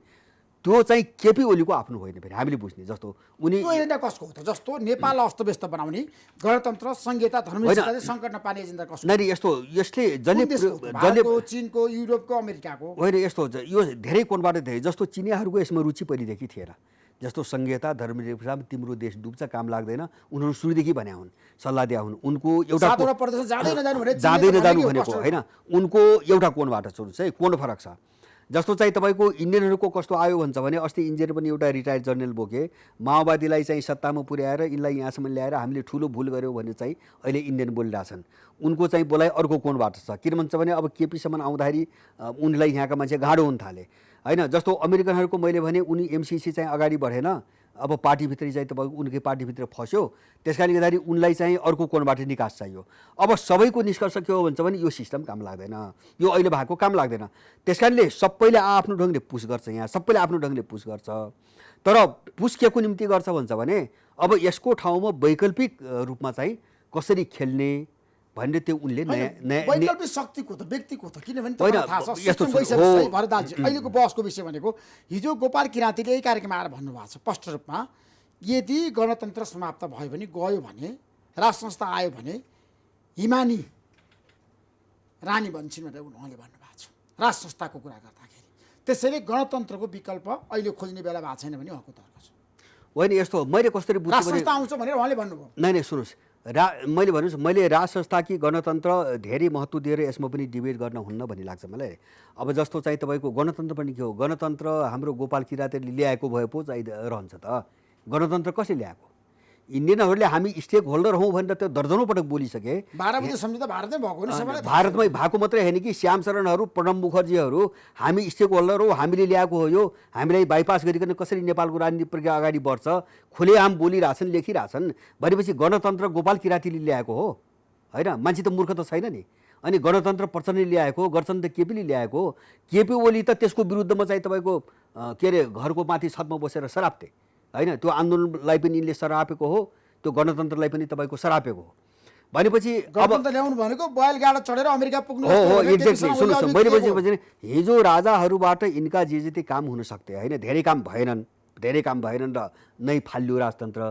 Speaker 2: त्यो चाहिँ केपी ओलीको आफ्नो होइन फेरि हामीले बुझ्ने। जस्तो उनी
Speaker 1: एजेन्डा कसको हो त? जस्तो नेपाललाई अस्तव्यस्त बनाउने, गणतन्त्र, संहिता, धर्मनिरपेक्षता सङ्कटमा पार्ने एजेन्डा कसको?
Speaker 2: नै यस्तो यसले
Speaker 1: चीनको, युरोपको, अमेरिकाको
Speaker 2: होइन। यस्तो यो धेरै कोणबाट धेरै, जस्तो चिनियाहरूको यसमा रुचि पहिलेदेखि थिएन। जस्तो संहिता, धर्मनिरपेक्षतामा तिम्रो देश डुब्छ, काम लाग्दैन, उनीहरू सुरुदेखि भन्या हुन्, सल्लाह दिया हुन्। उनको एउटा
Speaker 1: जाँदै
Speaker 2: नजानु भनेको होइन, उनको एउटा कोणबाट सुन्नुहोस् है, कोण फरक छ। जस्तो चाहिँ तपाईँको इन्डियनहरूको कस्तो आयो भन्छ भने, अस्ति इन्डियन पनि एउटा रिटायर्ड जर्नल बोके, माओवादीलाई चाहिँ सत्तामा पुर्याएर यिनलाई यहाँसम्म ल्याएर हामीले ठुलो भुल गऱ्यौँ भने चाहिँ अहिले इन्डियन बोलिरहेछन्। उनको चाहिँ बोलाइ अर्को कोणबाट छ। किन भन्छ भने अब केपीसम्म आउँदाखेरि उनलाई यहाँका मान्छे गाढो हुन थाले होइन। जस्तो अमेरिकनहरूको मैले भने उनी एमसिसी चाहिँ अगाडि बढेन, अब पार्टीभित्रै चाहिँ तपाईँको उनकै पार्टीभित्र फस्यो, त्यस कारणले गर्दाखेरि उनलाई चाहिँ अर्को कोणबाट निकास चाहियो। अब सबैको निष्कर्ष के हो भन्छ भने यो सिस्टम काम लाग्दैन, यो अहिले भएको काम लाग्दैन। त्यस कारणले सबैले आफ्नो ढङ्गले पुस गर्छ, यहाँ सबैले आफ्नो ढङ्गले पुस गर्छ। तर पुस के को निम्ति गर्छ भन्छ भने अब यसको ठाउँमा वैकल्पिक रूपमा चाहिँ कसरी खेल्ने भन्ने त्यो उनले नयाँ
Speaker 1: वैकल्पिक शक्तिको त व्यक्तिको त किनभने
Speaker 2: होइन,
Speaker 1: थाहा छ
Speaker 2: यस्तो
Speaker 1: सिस्टम
Speaker 2: छ,
Speaker 1: गइसकेपछि
Speaker 2: हो।
Speaker 1: भरदाजी अहिलेको बहसको विषय भनेको हिजो गोपाल किराँतीले यही कार्यक्रममा आएर भन्नुभएको छ स्पष्ट रूपमा, यदि गणतन्त्र समाप्त भयो भने गयो भने राज संस्था आयो भने हिमानी रानी बन्छन् भनेर उहाँले भन्नुभएको छ राज संस्थाको कुरा गर्दाखेरि। त्यसैले गणतन्त्रको विकल्प अहिले खोज्ने बेला भएको छैन भने उहाँको तर्क छ।
Speaker 2: होइन यस्तो मैले कसरी बुझ्छु
Speaker 1: राज
Speaker 2: भने
Speaker 1: संस्था आउँछ भनेर उहाँले भन्नुभयो।
Speaker 2: नै सुन्नुहोस्, मैले भन्नुहोस् मैले राज संस्था कि गणतन्त्र धेरै महत्त्व दिएर यसमा पनि डिबेट गर्न हुन्न भन्ने लाग्छ मलाई। अब जस्तो चाहिँ तपाईँको गणतन्त्र पनि के हो, गणतन्त्र हाम्रो गोपाल किराँतीले ल्याएको भए पो चाहिँ रहन्छ त। गणतन्त्र कसले ल्याएको? इन्डियनहरूले हामी स्टेक होल्डर हौँ भनेर त्यो दर्जनौँ पटक बोलिसके।
Speaker 1: 12 बुझे सम्झौता भारतमै भएको हो नि सबैलाई थाहा छ।
Speaker 2: भारतमै भएको मात्रै होइन कि श्याम शरणहरू, प्रणब मुखर्जीहरू हामी स्टेक होल्डर हो, हामीले ल्याएको हो, यो हामीलाई बाइपास गरिकन कसरी नेपालको राजनीतिक प्रक्रिया अगाडि बढ्छ खुलेआम बोलिरहेछन्, लेखिरहेछन् भनेपछि गणतन्त्र गोपाल किराँतीले ल्याएको हो होइन? मान्छे त मूर्ख त छैन नि। अनि गणतन्त्र प्रचण्डले ल्याएको, गणतन्त्र केपीले ल्याएको। केपी ओली त त्यसको विरुद्धमा चाहिँ तपाईँको के अरे घरको माथि छतमा बसेर सराप्थे होइन? त्यो आन्दोलनलाई पनि यिनले सरापेको हो, त्यो गणतन्त्रलाई पनि तपाईँको सरापेको हो। भनेपछि
Speaker 1: गणतन्त्र ल्याउनु भनेको बैलगाडा चढेर अमेरिका पुग्नु
Speaker 2: हो हो एक्ज्याक्टली। सुन्नुहोस्, मैले बुझेपछि हिजो राजाहरूबाट यिनका जे जति काम हुन सक्थे होइन, धेरै काम भएनन् र नै फालियो राजतन्त्र।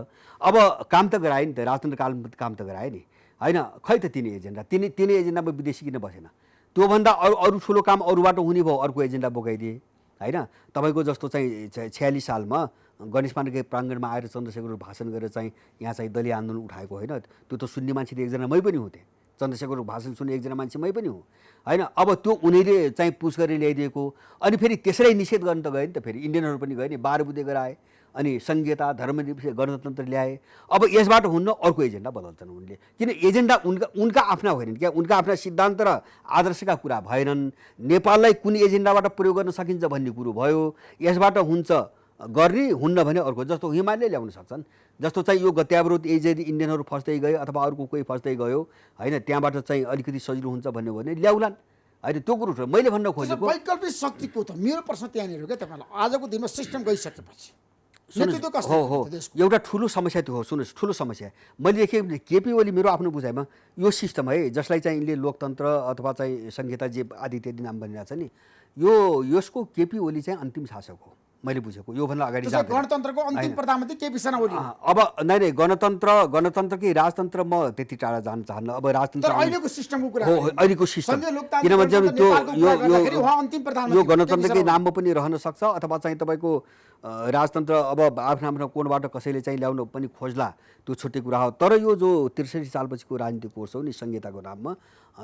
Speaker 2: अब काम त गरायो नि त, राजतन्त्र काम त गरायो नि होइन? खै त तिनी एजेन्डा तिनी एजेन्डामा विदेशी किन बसेन? त्योभन्दा अरू ठुलो काम अरूबाट हुने भयो, अर्को एजेन्डा बोकाइदिए होइन? तपाईँको जस्तो चाहिँ 46 सालमा गणेश पाण्डेकै प्राङ्गणमा आएर चन्द्रशेखर भाषण गरेर चाहिँ यहाँ चाहिँ दलीय आन्दोलन उठाएको होइन? त्यो त सुन्ने मान्छे त एकजना मै पनि हुँथे, चन्द्रशेखर भाषण सुन्ने एकजना मान्छे मै पनि हुँ होइन? अब त्यो उनीहरूले चाहिँ पुस गरेर ल्याइदिएको अनि फेरि त्यसलाई निषेध गर्न त गयो नि त, फेरि इन्डियनहरू पनि गए नि, 12 बुँदे गराए अनि संहिता धर्मनिरपेक्ष गणतन्त्र ल्याए। अब यसबाट हुन्न अर्को एजेन्डा बदल्छन् उनले, किन एजेन्डा उनका आफ्ना होइनन् क्या, उनका आफ्ना सिद्धान्त र आदर्शका कुरा भएनन्। नेपाललाई कुन एजेन्डाबाट प्रयोग गर्न सकिन्छ भन्ने कुरो भयो, यसबाट हुन्छ गर्ने, हुन्न भने अर्को। जस्तो हिमालयले ल्याउन सक्छन्, जस्तो चाहिँ यो गत्यावरोध यदि इन्डियनहरू फस्दै गयो अथवा अर्को कोही फस्दै गयो होइन, त्यहाँबाट चाहिँ अलिकति सजिलो हुन्छ भन्ने हो भने ल्याउलान् होइन? त्यो कुरो मैले भन्न खोजेको
Speaker 1: वैकल्पिक शक्तिको त मेरो प्रश्न त्यहाँनिर हो क्या तपाईँलाई। आजको दिनमा सिस्टम गइसकेपछि
Speaker 2: हो हो एउटा ठुलो समस्या त्यो हो। सुन्नुहोस्, ठुलो समस्या मैले देखेँ केपी ओली मेरो आफ्नो बुझाइमा यो सिस्टम है जसलाई चाहिँ यिनले लोकतन्त्र अथवा चाहिँ संहिता जे आदि इत्यादि नाम भनिरहेको छ नि, यसको केपी ओली चाहिँ अन्तिम शासक हो मैले बुझेको। योभन्दा अगाडि
Speaker 1: गणतन्त्रको अन्तिम प्रधानमन्त्री केपी शर्मा ओली।
Speaker 2: अब नै गणतन्त्र कि राजतन्त्र म त्यति टाढा जान चाहन्न। अब राजतन्त्र
Speaker 1: अहिलेको सिस्टमको कुरा
Speaker 2: हो, अहिलेको सिस्टम किनभने यो गणतन्त्रकै नाममा पनि रहन सक्छ अथवा चाहिँ तपाईँको राजतन्त्र अब आफ्नो कोणबाट कसैले चाहिँ ल्याउन पनि खोज्ला, त्यो छुट्टै कुरा हो। तर यो जो 63 सालपछिको राजनीतिक कोर्स हो नि संहिताको नाममा,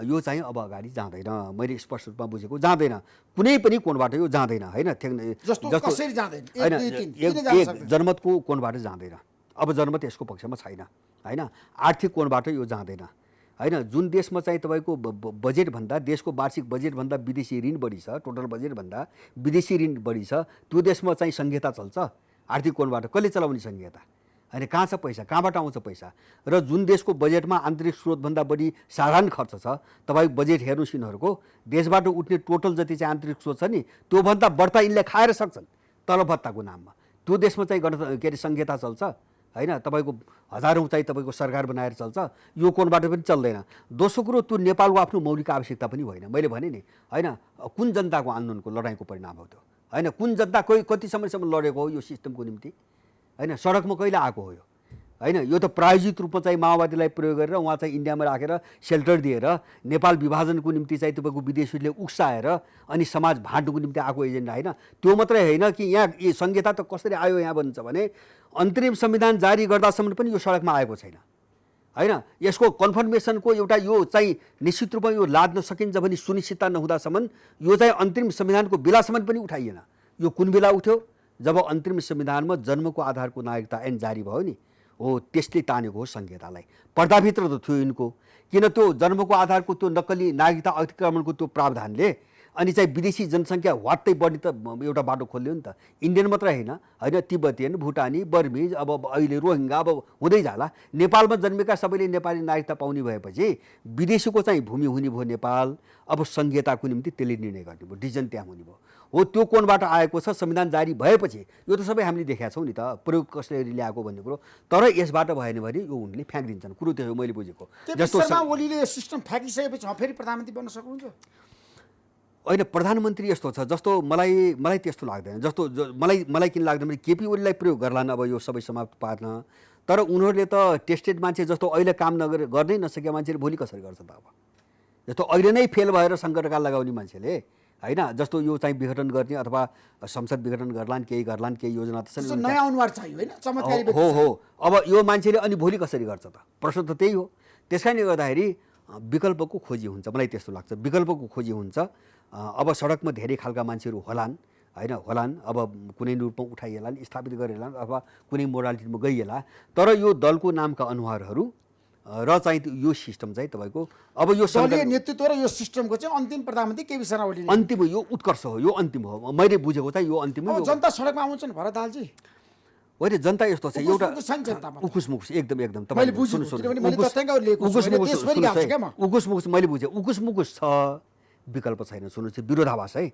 Speaker 2: यो चाहिँ अब अगाडि जाँदैन। मैले स्पष्ट रूपमा बुझेको जाँदैन, कुनै पनि कोणबाट यो जाँदैन होइन? एक जनमतको कोणबाट जाँदैन। अब जनमत यसको पक्षमा छैन होइन? आर्थिक कोणबाट यो जाँदैन होइन? जुन देशमा चाहिँ तपाईँको बजेटभन्दा, देशको वार्षिक बजेटभन्दा विदेशी ऋण बढी छ, टोटल बजेटभन्दा विदेशी ऋण बढी छ, त्यो देशमा चाहिँ संहिता चल्छ। आर्थिक कोणबाट कसले चलाउने संहिता होइन? कहाँ छ पैसा, कहाँबाट आउँछ पैसा? र जुन देशको बजेटमा आन्तरिक स्रोतभन्दा बढी साधारण खर्च छ, तपाईँ बजेट हेर्नुहोस् यिनीहरूको, देशबाट उठ्ने टोटल जति चाहिँ आन्तरिक स्रोत छ नि त्योभन्दा बढ्ता यिनले खाएर सक्छन् तलब भत्ताको नाममा। त्यो देशमा चाहिँ के अरे संहिता चल्छ होइन? तपाईँको हजारौँ चाहिँ तपाईँको सरकार बनाएर चल्छ, यो कोणबाट पनि चल्दैन। दोस्रो कुरो, त्यो नेपालको आफ्नो मौलिक आवश्यकता पनि होइन। मैले भने नि होइन, कुन जनताको आन्दोलनको लडाइँको परिणाम हो त्यो होइन? कुन जनता कति समयसम्म लडेको हो यो सिस्टमको निम्ति होइन? सडकमा कहिले आएको हो यो होइन? यो त प्रायोजित रूपमा चाहिँ माओवादीलाई प्रयोग गरेर उहाँ चाहिँ इन्डियामा राखेर सेल्टर दिएर नेपाल विभाजनको निम्ति चाहिँ तपाईँको विदेशीले उक्साएर अनि समाज भाँड्नुको निम्ति आएको एजेन्डा होइन? त्यो मात्रै होइन कि यहाँ संहिता त कसरी आयो यहाँ भन्छ भने अन्तरिम संविधान जारी गर्दासम्म पनि यो सडकमा आएको छैन होइन? यसको कन्फर्मेसनको एउटा यो चाहिँ निश्चित रूपमा यो लाद्न सकिन्छ भने सुनिश्चितता नहुँदासम्म यो चाहिँ अन्तरिम संविधानको बेलासम्म पनि उठाइएन। यो कुन बेला उठ्यो? जब अन्तरिम संविधानमा जन्मको आधारको नागरिकता ऐन जारी भयो नि, हो त्यसले तानेको हो संहितालाई। पर्दाभित्र त थियो यिनको, किन त्यो जन्मको आधारको त्यो नक्कली नागरिकता अतिक्रमणको त्यो प्रावधानले अनि चाहिँ विदेशी जनसङ्ख्या वात्तै बढ्ने त एउटा बाटो खोल्यो नि त। इन्डियन मात्रै होइन तिब्बतियन, भुटानी, बर्मिज, अब अहिले रोहिङ्गा अब हुँदै जाला। नेपालमा जन्मेका सबैले नेपाली नागरिकता पाउने भएपछि विदेशीको चाहिँ भूमि हुने भयो नेपाल। अब संघीयताको निम्ति त्यसले निर्णय गर्ने भयो, डिसिजन त्यहाँ हुने भयो। हो त्यो कोणबाट आएको छ। संविधान जारी भएपछि यो त सबै हामीले देखेका छौँ नि त, प्रयोग कसले ल्याएको भन्ने कुरो। तर यसबाट भएन भने यो उनले फ्याँकिदिन्छन्। कुरो त्यो हो मैले बुझेको।
Speaker 1: जस्तो शर्मा ओलीले यो सिस्टम फ्याँकिसकेपछि फेरि प्रधानमन्त्री बन्न सक्नुहुन्छ?
Speaker 2: होइन, प्रधानमन्त्री यस्तो छ जस्तो मलाई त्यस्तो लाग्दैन। जस्तो मलाई किन लाग्दैन भने केपी ओलीलाई प्रयोग गर्लान् अब यो सबै समाप्त पार्न। तर उनीहरूले त टेस्टेड मान्छे जस्तो अहिले काम गर्नै नसकेका मान्छेले भोलि कसरी गर्छ त? अब जस्तो अहिले नै फेल भएर सङ्कटकाल लगाउने मान्छेले होइन, जस्तो यो चाहिँ विघटन गर्ने अथवा संसद विघटन गर्लान्, केही योजना त छ।
Speaker 1: नयाँ अनुहार चाहियो होइन, चमत्कारी व्यक्ति।
Speaker 2: हो। अब यो मान्छेले अनि भोलि कसरी गर्छ त? प्रश्न त त्यही हो। त्यस कारणले गर्दाखेरि विकल्पको खोजी हुन्छ, मलाई त्यस्तो लाग्छ। विकल्पको खोजी हुन्छ। अब सडकमा धेरै खालका मान्छेहरू होलान् होइन, अब कुनै रूपमा उठाइएलान्, स्थापित गरिएलान् अथवा कुनै मोडालिटीमा गइएला। तर यो दलको नामका अनुहारहरू र चाहिँ यो सिस्टम चाहिँ तपाईँको अब यो
Speaker 1: दलीय नेतृत्व र यो सिस्टमको चाहिँ अन्तिम प्रधानमन्त्री केपी शर्मा ओली
Speaker 2: अन्तिम हो। यो उत्कर्ष हो, यो अन्तिम हो। मैले बुझेको चाहिँ यो अन्तिम हो।
Speaker 1: जनता सडकमा आउँछ नि भरत दाहालजी?
Speaker 2: होइन, जनता यस्तो छ एउटा उकुस मुकुस एकदम
Speaker 1: मैले
Speaker 2: बुझेँ। उकुस मुकुस छ, विकल्प छैन। सुन्नुहोस्, विरोधाभास है।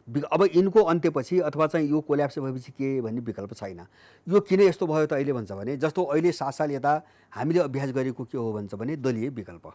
Speaker 2: अब यिनको अन्त्यपछि अथवा चाहिँ यो कोल्याप्स भएपछि के भन्ने विकल्प छैन। यो किन यस्तो भयो त अहिले भन्छ भने, जस्तो अहिले 7 साल यता हामीले अभ्यास गरेको के हो भन्छ भने दलीय विकल्प।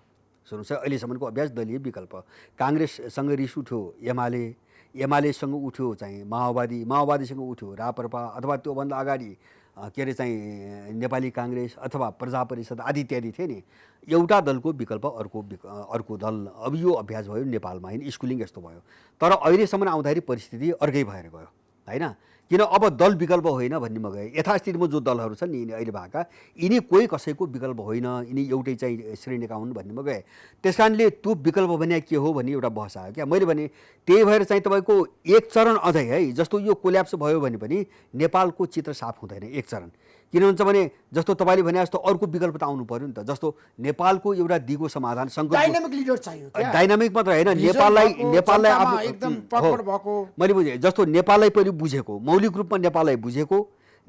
Speaker 2: सुन्नुहोस् है, अहिलेसम्मको अभ्यास दलीय विकल्प। काङ्ग्रेससँग रिस उठ्यो एमालेसँग उठ्यो चाहिँ माओवादीसँग उठ्यो राप्रपा, अथवा त्योभन्दा अगाडि के अरे चाहिँ नेपाली काङ्ग्रेस अथवा प्रजा परिषद आदि इत्यादि थिए नि। एउटा दलको विकल्प अर्को दल। अब यो अभ्यास भयो नेपालमा होइन, स्कुलिङ यस्तो भयो। तर अहिलेसम्म आउँदाखेरि परिस्थिति अर्कै भएर गयो होइन। किन अब दल विकल्प होइन भन्नेमा गए। यथास्थितिमा जो दलहरू छन् नि अहिले भएका, यिनी कोही कसैको विकल्प होइन, यिनी एउटै चाहिँ श्रेणीका हुन् भन्नेमा गए। त्यस कारणले त्यो विकल्प भने के हो भन्ने एउटा बहस आयो क्या। मैले भने त्यही भएर चाहिँ तपाईँको एक चरण अझै है, जस्तो यो कोल्याप्स भयो भने पनि नेपालको चित्र साफ हुँदैन एक चरण। किन हुन्छ भने जस्तो तपाईँले भने जस्तो अर्को विकल्प त आउनु पर्यो नि त। जस्तो नेपालको एउटा दिगो समाधान
Speaker 1: डाइनामिक लिडर चाहियो।
Speaker 2: डाइनामिक मात्र होइन, नेपाललाई
Speaker 1: एकदम पकड भएको
Speaker 2: मैले बुझेँ। जस्तो नेपाललाई पहिले बुझेको, मौलिक रूपमा नेपाललाई बुझेको,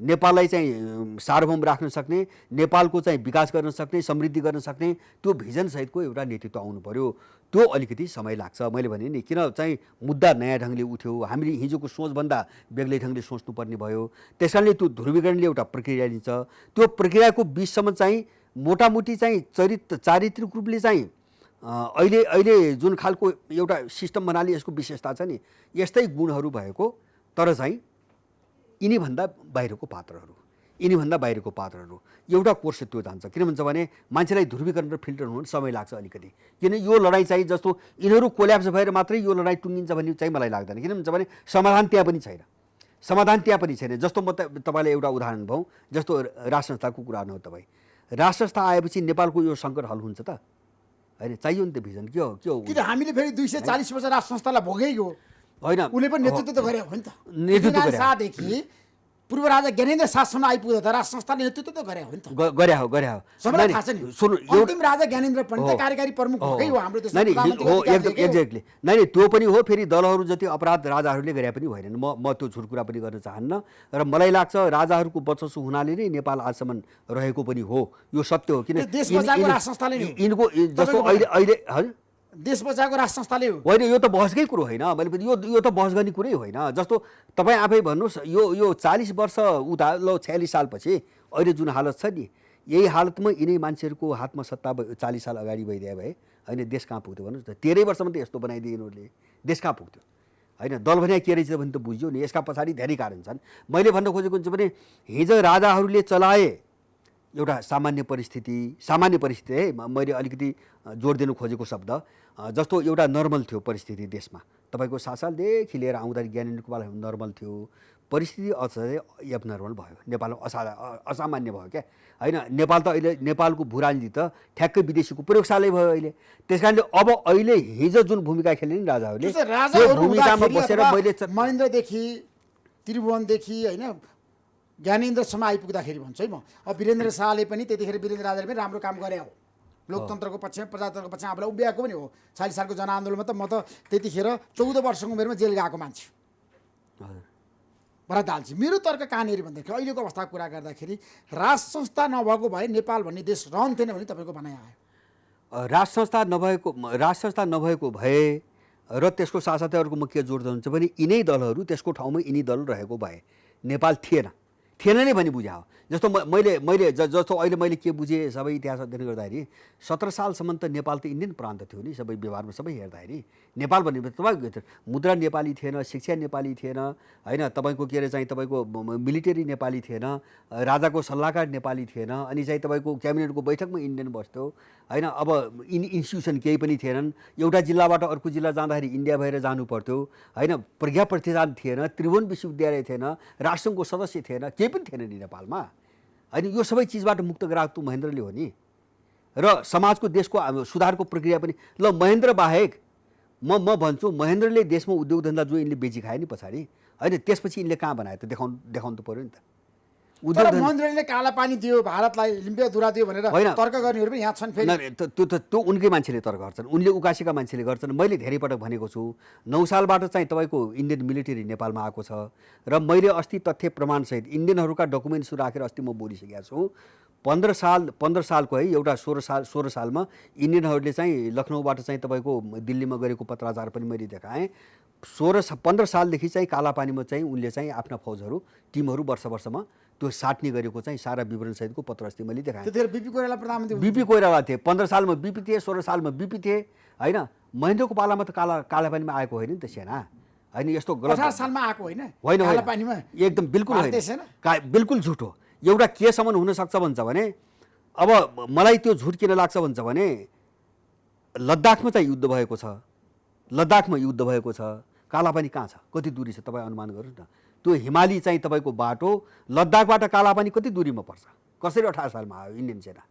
Speaker 2: नेपाललाई चाहिँ सार्वभौम राख्न सक्ने, नेपालको चाहिँ विकास गर्न सक्ने, समृद्धि गर्न सक्ने त्यो भिजनसहितको एउटा नेतृत्व आउनु पर्यो। त्यो अलिकति समय लाग्छ। मैले भने नि किन चाहिँ मुद्दा नयाँ ढङ्गले उठ्यो, हामीले हिजोको सोचभन्दा बेग्लै ढङ्गले सोच्नुपर्ने भयो। त्यस कारणले त्यो ध्रुवीकरणले एउटा प्रक्रिया लिन्छ। त्यो प्रक्रियाको बिचसम्म चाहिँ मोटामोटी चाहिँ चारित्रिक रूपले चाहिँ अहिले जुन खालको एउटा सिस्टम बनाले यसको विशेषता छ नि, यस्तै गुणहरू भएको तर चाहिँ यिनीभन्दा बाहिरको पात्रहरू एउटा कोर्स त्यो जान्छ। किन भन्छ भने मान्छेलाई ध्रुवीकरण र फिल्टर हुन समय लाग्छ अलिकति। किन यो लडाइँ चाहिँ जस्तो यिनीहरू कोल्याप्स भएर मात्रै यो लडाइँ टुङ्गिन्छ भन्ने चाहिँ मलाई लाग्दैन। किन भन्छ भने समाधान त्यहाँ पनि छैन। जस्तो म तपाईँलाई एउटा उदाहरण भनौँ, जस्तो राष्ट्र संस्थाको कुरा गर्नु हो तपाईँ। राष्ट्र संस्था आएपछि नेपालको यो सङ्कट हल हुन्छ त होइन? चाहियो नि त भिजन। के हो
Speaker 1: किन हामीले फेरि 240 वर्ष राष्ट्र संस्थालाई भोगेको
Speaker 2: होइन?
Speaker 1: उसले पनि नेतृत्व त गरे हो नि त। नेतृत्व शाहदेखि पूर्व राजा ज्ञानेन्द्र शाहसम्म आइपुग्दा त राष्ट्र संस्थाले नेतृत्व त गरे हो नि त।
Speaker 2: गरे हो।
Speaker 1: सबैलाई थाहा छ नि, अन्तिम राजा ज्ञानेन्द्र पनि त कार्यकारी प्रमुख भएकै हो हाम्रो देशमा।
Speaker 2: एक्ज्याक्टली। नै त्यो पनि हो। फेरि दलहरू जति अपराध राजाहरूले गरे पनि होइनन्। म त्यो झुट कुरा पनि गर्न चाहन्न। र मलाई लाग्छ राजाहरूको वर्चस्व हुनाले नै नेपाल आजसम्म रहेको पनि हो। यो सत्य हो। किन
Speaker 1: देश बचाएको राष्ट्र संस्थाले
Speaker 2: यिनको जस्तो अहिले हजुर
Speaker 1: देश बचाएको राष्ट्र संस्थाले हो
Speaker 2: होइन? यो त बहसकै कुरो होइन। मैले पनि यो त बहस गर्ने कुरै होइन। जस्तो तपाईँ आफै भन्नुहोस्, यो 40 वर्ष उता 46 सालपछि अहिले जुन हालत छ नि, यही हालतमा यिनै मान्छेहरूको हातमा सत्ता 40 साल अगाडि भइदिए भए होइन, देश कहाँ पुग्थ्यो भन्नुहोस् त? 13 वर्षमा त यस्तो बनाइदिए यिनीहरूले, देश कहाँ पुग्थ्यो होइन? दल भने के रहेछ भने त बुझ्यो नि। यसका पछाडि धेरै कारण छन्। मैले भन्न खोजेको हुन्छ भने हिजो राजाहरूले चलाए एउटा सामान्य परिस्थिति है, मैले अलिकति जोड दिनु खोजेको शब्द जस्तो एउटा नर्मल थियो परिस्थिति देशमा। तपाईँको 7 सालदेखि लिएर आउँदाखेरि ज्ञानेन्द्रको बेला नर्मल थियो परिस्थिति, अझै एबनर्मल भयो। नेपालमा असामान्य भयो क्या होइन? नेपाल त अहिले नेपालको भू राजनीति त ठ्याक्कै विदेशीको प्रयोगशालै भयो अहिले। त्यस कारणले अब अहिले हिजो जुन भूमिका खेले नि राजाहरूले, त्यो भूमिकामा बसेर मैले
Speaker 1: महेन्द्रदेखि त्रिभुवनदेखि होइन ज्ञानेन्द्रसम्म आइपुग्दाखेरि भन्छु है म। अब वीरेन्द्र शाहले पनि त्यतिखेर वीरेन्द्र राजाले पनि राम्रो काम गरे हो लोकतन्त्रको पक्षमा प्रजातन्त्रको पक्षमा आफूलाई उभ्याएको पनि हो। 40 सालको जनआन्दोलनमा त म त त्यतिखेर 14 वर्षको उमेरमा जेल गएको मान्छे भरदालजी। मेरो तर्क कहाँनिर भन्दाखेरि अहिलेको अवस्थाको कुरा गर्दाखेरि राज संस्था नभएको भए नेपाल भन्ने देश रहन्थेन भने तपाईँको भनाइ आयो।
Speaker 2: राज संस्था नभएको भए र त्यसको साथसाथै अर्को म के जोड दिनुहुन्छ भने यिनै दलहरू त्यसको ठाउँमा यिनी दल रहेको भए नेपाल थिएन नै भनी बुझायो। जस्तो मैले जस्तो अहिले मैले के बुझेँ सबै इतिहास अध्ययन गर्दाखेरि 17 सालसम्म त नेपाल त इन्डियन प्रान्त थियो नि सबै व्यवहारमा सबै हेर्दाखेरि। नेपाल भन्ने तपाईँको मुद्रा नेपाली थिएन, शिक्षा नेपाली थिएन होइन, तपाईँको के अरे चाहिँ तपाईँको मिलिटरी नेपाली थिएन, राजाको सल्लाहकार नेपाली थिएन, अनि चाहिँ तपाईँको क्याबिनेटको बैठकमा इन्डियन बस्थ्यो होइन। अब इन्स्टिट्युसन केही पनि थिएनन्। एउटा जिल्लाबाट अर्को जिल्ला जाँदाखेरि इन्डिया भएर जानु पर्थ्यो होइन। प्रज्ञा प्रतिष्ठान थिएन, त्रिभुवन विश्वविद्यालय थिएन, राष्ट्रसङ्घको सदस्य थिएन, केही पनि थिएन नि नेपालमा। अनि यो सबै चिजबाट मुक्त गराएको त महेन्द्रले हो नि। र समाजको देशको सुधारको प्रक्रिया पनि ल महेन्द्र बाहेक म भन्छु महेन्द्रले देशमा उद्योग धन्दा जो यिनले बेची खाए नि पछाडि होइन, त्यसपछि यिनले कहाँ बनायो त देखाउनु त पऱ्यो नि त।
Speaker 1: महेन्द्रले काला पानी दियो भारतलाई, लिम्पियाधुरा दियो भनेर तर्क गर्नेहरू पनि यहाँ छन्। फेरि
Speaker 2: त्यो उनकै मान्छेले तर्क गर्छन्, उनले उकासेका मान्छेले गर्छन्। मैले धेरै पटक भनेको छु 9 सालबाट चाहिँ तपाईँको इन्डियन मिलिटरी नेपालमा आएको छ र मैले अस्ति तथ्य प्रमाणसहित इन्डियनहरूका डकुमेन्ट्सहरू राखेर अस्ति म बोलिसकेको छु। 15 सालको है एउटा 16 सालमा इन्डियनहरूले चाहिँ लखनऊबाट चाहिँ तपाईँको दिल्लीमा गरेको पत्राचार पनि मैले देखाएँ। 15 सालदेखि चाहिँ कालापानीमा चाहिँ उनले चाहिँ आफ्ना फौजहरू टिमहरू वर्षमा त्यो साट्ने गरेको चाहिँ सारा विवरणसहितको पत्र अस्ति मैले देखाएँ।
Speaker 1: त्यतिखेर बिपी कोइराला प्रधानमन्त्री
Speaker 2: बिपी कोइराला थिए, 15 सालमा बिपी थिए, 16 सालमा बिपी थिए होइन। महेन्द्रको पालामा त कालापानीमा आएको होइन नि त सेना होइन। यस्तो गलत
Speaker 1: 18 सालमा आएको होइन
Speaker 2: कालापानीमा एकदम बिल्कुल होइन, बिल्कुल झुट हो। एउटा केसम्म हुनसक्छ भन्छ भने अब मलाई त्यो झुट किन लाग्छ भन्छ भने लद्दाखमा चाहिँ युद्ध भएको छ, कालापानी कहाँ छ, कति दूरी छ तपाईँ अनुमान गर्नुहोस् न। त्यो हिमाली चाहिँ तपाईँको बाटो लद्दाखबाट कालापानी कति दूरीमा पर्छ, कसरी 18 सालमा आयो इन्डियन सेना।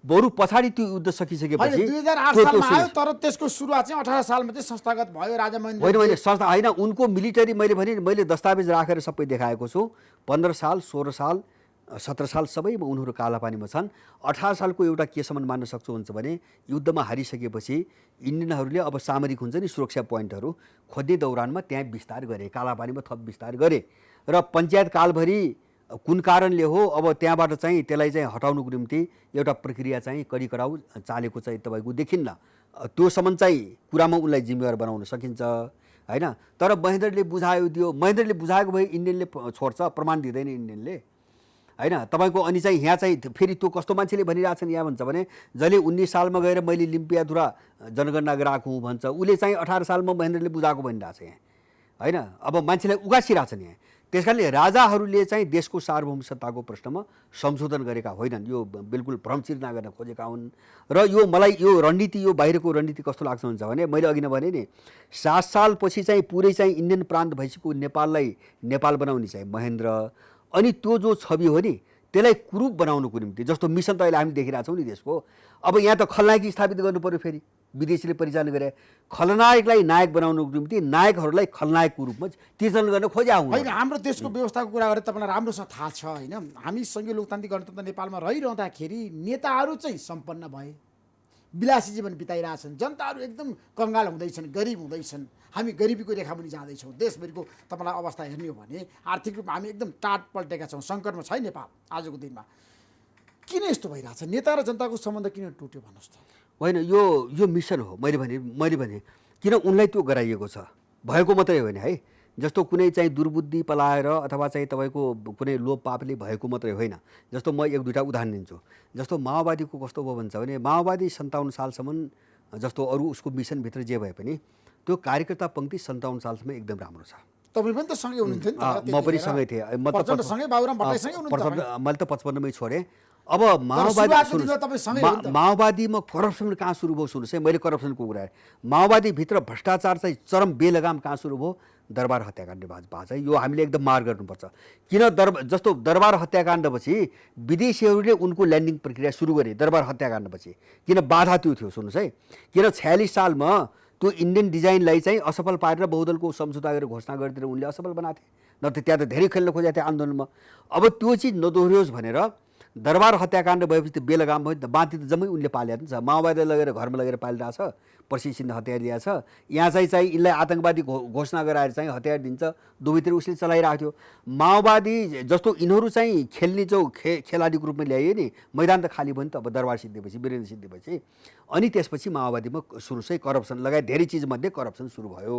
Speaker 2: बरु पछाडि त्यो युद्ध सकिसकेपछि
Speaker 1: 2008 सालमा आयो, तर त्यसको सुरुवात चाहिँ 18 सालमा चाहिँ संस्थागत भयो राजा महेन्द्र।
Speaker 2: होइन संस्था होइन, उनको मिलिटरी मैले दस्तावेज राखेर सबै देखाएको छु। 15 साल, 16 साल, 17 साल सबैमा उनीहरू कालापानीमा छन्। 18 सालको एउटा केसम्म मान्न सक्छु हुन्छ भने युद्धमा हारिसकेपछि इन्डियनहरूले अब सामरिक हुन्छ नि सुरक्षा पोइन्टहरू खोज्ने दौरानमा त्यहाँ विस्तार गरे, कालापानीमा थप विस्तार गरे र पञ्चायत कालभरि कुन कारणले हो अब त्यहाँबाट चाहिँ त्यसलाई चाहिँ हटाउनुको निम्ति एउटा प्रक्रिया चाहिँ कडी-कडाउ चालेको चाहिँ तपाईँको देखिन्न। त्योसम्म चाहिँ कुरामा उनलाई जिम्मेवार बनाउन सकिन्छ होइन। तर महेन्द्रले बुझाएको भए इन्डियनले छोड्छ, प्रमाण दिँदैन इन्डियनले होइन तपाईँको। अनि चाहिँ यहाँ चाहिँ फेरि त्यो कस्तो मान्छेले भनिरहेछन् यहाँ भन्छ भने जसले 19 सालमा गएर मैले लिम्पियाधुरा जनगणना गराएको हुँ भन्छ, उसले चाहिँ 18 सालमा महेन्द्रले बुझाएको भनिरहेछ यहाँ होइन। अब मान्छेलाई उकासिरहेछन् यहाँ। त्यस कारणले राजाहरूले चाहिँ देशको सार्वभौमिकताको प्रश्नमा संशोधन गरेका होइनन्, यो बिल्कुल भ्रम सिर्जना गर्न खोजेका हुन्। र यो मलाई यो रणनीति, यो बाहिरको रणनीति कस्तो लाग्छ हुन्छ भने मैले अघि नै भने नि 7 सालपछि चाहिँ पुरै चाहिँ इन्डियन प्रान्त भइसकेको नेपाललाई नेपाल बनाउने चाहिँ महेन्द्र। अनि त्यो जो छवि हो नि त्यसलाई कुरूप बनाउनुको निम्ति जस्तो मिसन त अहिले हामी देखिरहेछौँ नि देशको। अब यहाँ त खलनायक स्थापित गर्नु पर्यो, फेरि विदेशीले परिचालन गरे खलनायकलाई नायक बनाउनुको निम्ति नायकहरूलाई खलनायकको रूपमा चित्रण गर्न खोज्या हुन्।
Speaker 1: होइन, हाम्रो देशको व्यवस्थाको कुरा गरेर तपाईँलाई राम्रोसँग थाहा छ होइन। हामी संघीय लोकतान्त्रिक गणतन्त्र नेपालमा रहिरहँदाखेरि नेताहरू चाहिँ सम्पन्न भए, विलासी जीवन बिताइरहेछन्, जनताहरू एकदम कङ्गाल हुँदैछन्, गरिब हुँदैछन्। हामी गरिबीको रेखामुनि जाँदैछौँ। देशभरिको तपाईँलाई अवस्था हेर्ने हो भने आर्थिक रूपमा हामी एकदम टाट पल्टेका छौँ, सङ्कटमा छ नेपाल आजको दिनमा। किन यस्तो भइरहेछ? नेता र जनताको सम्बन्ध किन टुट्यो भन्नुहोस् त।
Speaker 2: होइन, यो मिसन हो। मैले भने किन उनलाई त्यो गराइएको छ भएको मात्रै होइन है। जस्तो कुनै चाहिँ दुर्बुद्धि पलाएर अथवा चाहिँ तपाईँको कुनै लोभ पापले भएको मात्रै होइन। जस्तो म 1-2टा उदाहरण दिन्छु। जस्तो माओवादीको कस्तो भयो भन्छ भने माओवादी 57 सालसम्म जस्तो अरू उसको मिसनभित्र जे भए पनि त्यो कार्यकर्ता पङ्क्ति 57 सालसम्म एकदम राम्रो छ।
Speaker 1: तपाईँ पनि त सँगै हुनुहुन्थ्यो नि?
Speaker 2: म पनि सँगै थिएँ। मैले त 55 मै छोडेँ। अब माओवादीमा करप्सन कहाँ सुरु भयो सुन्नुहोस् है। मैले करप्सनको कुरा माओवादीभित्र भ्रष्टाचार चाहिँ चरम बेलगाम कहाँ सुरु भयो? दरबार हत्याकाण्ड भएको छ। यो हामीले एकदम मार गर्नुपर्छ। किन जस्तो दरबार हत्याकाण्डपछि विदेशीहरूले उनको ल्यान्डिङ प्रक्रिया सुरु गरे दरबार हत्याकाण्डपछि। किन बाधा त्यो थियो सुन्नुहोस् है। किन 46 सालमा त्यो इन्डियन डिजाइनलाई चाहिँ असफल पारेर बहुदलको सम्झौता गरेर घोषणा गरिदिएर उनले असफल बनाएको थिए। न त त्यहाँ त धेरै खेल्न खोजेको थियो आन्दोलनमा। अब त्यो चिज नदोहोरियोस् भनेर दरबार हत्याकाण्ड भएपछि त बेलगाम भयो नि त, बाँती त जम्मै उनले पालेको छ। माओवादीले लगेर घरमा लगेर पालिरहेको छ, पर्सिसिन हतियार दिएको छ। यहाँ चाहिँ यिनलाई आतङ्कवादी घोषणा गराएर चाहिँ हतियार दिन्छ, दुवैतिर उसले चलाइरहेको थियो। माओवादी जस्तो यिनीहरू चाहिँ खेल्ने जो खेलाडीको रूपमा ल्याइयो नि, मैदान त खाली भयो नि त अब दरबार सिद्धिएपछि, वीरेन्द्र सिद्धिएपछि। अनि त्यसपछि माओवादीमा सुरु चाहिँ करप्सन लगायत धेरै चिजमध्ये करप्सन सुरु भयो।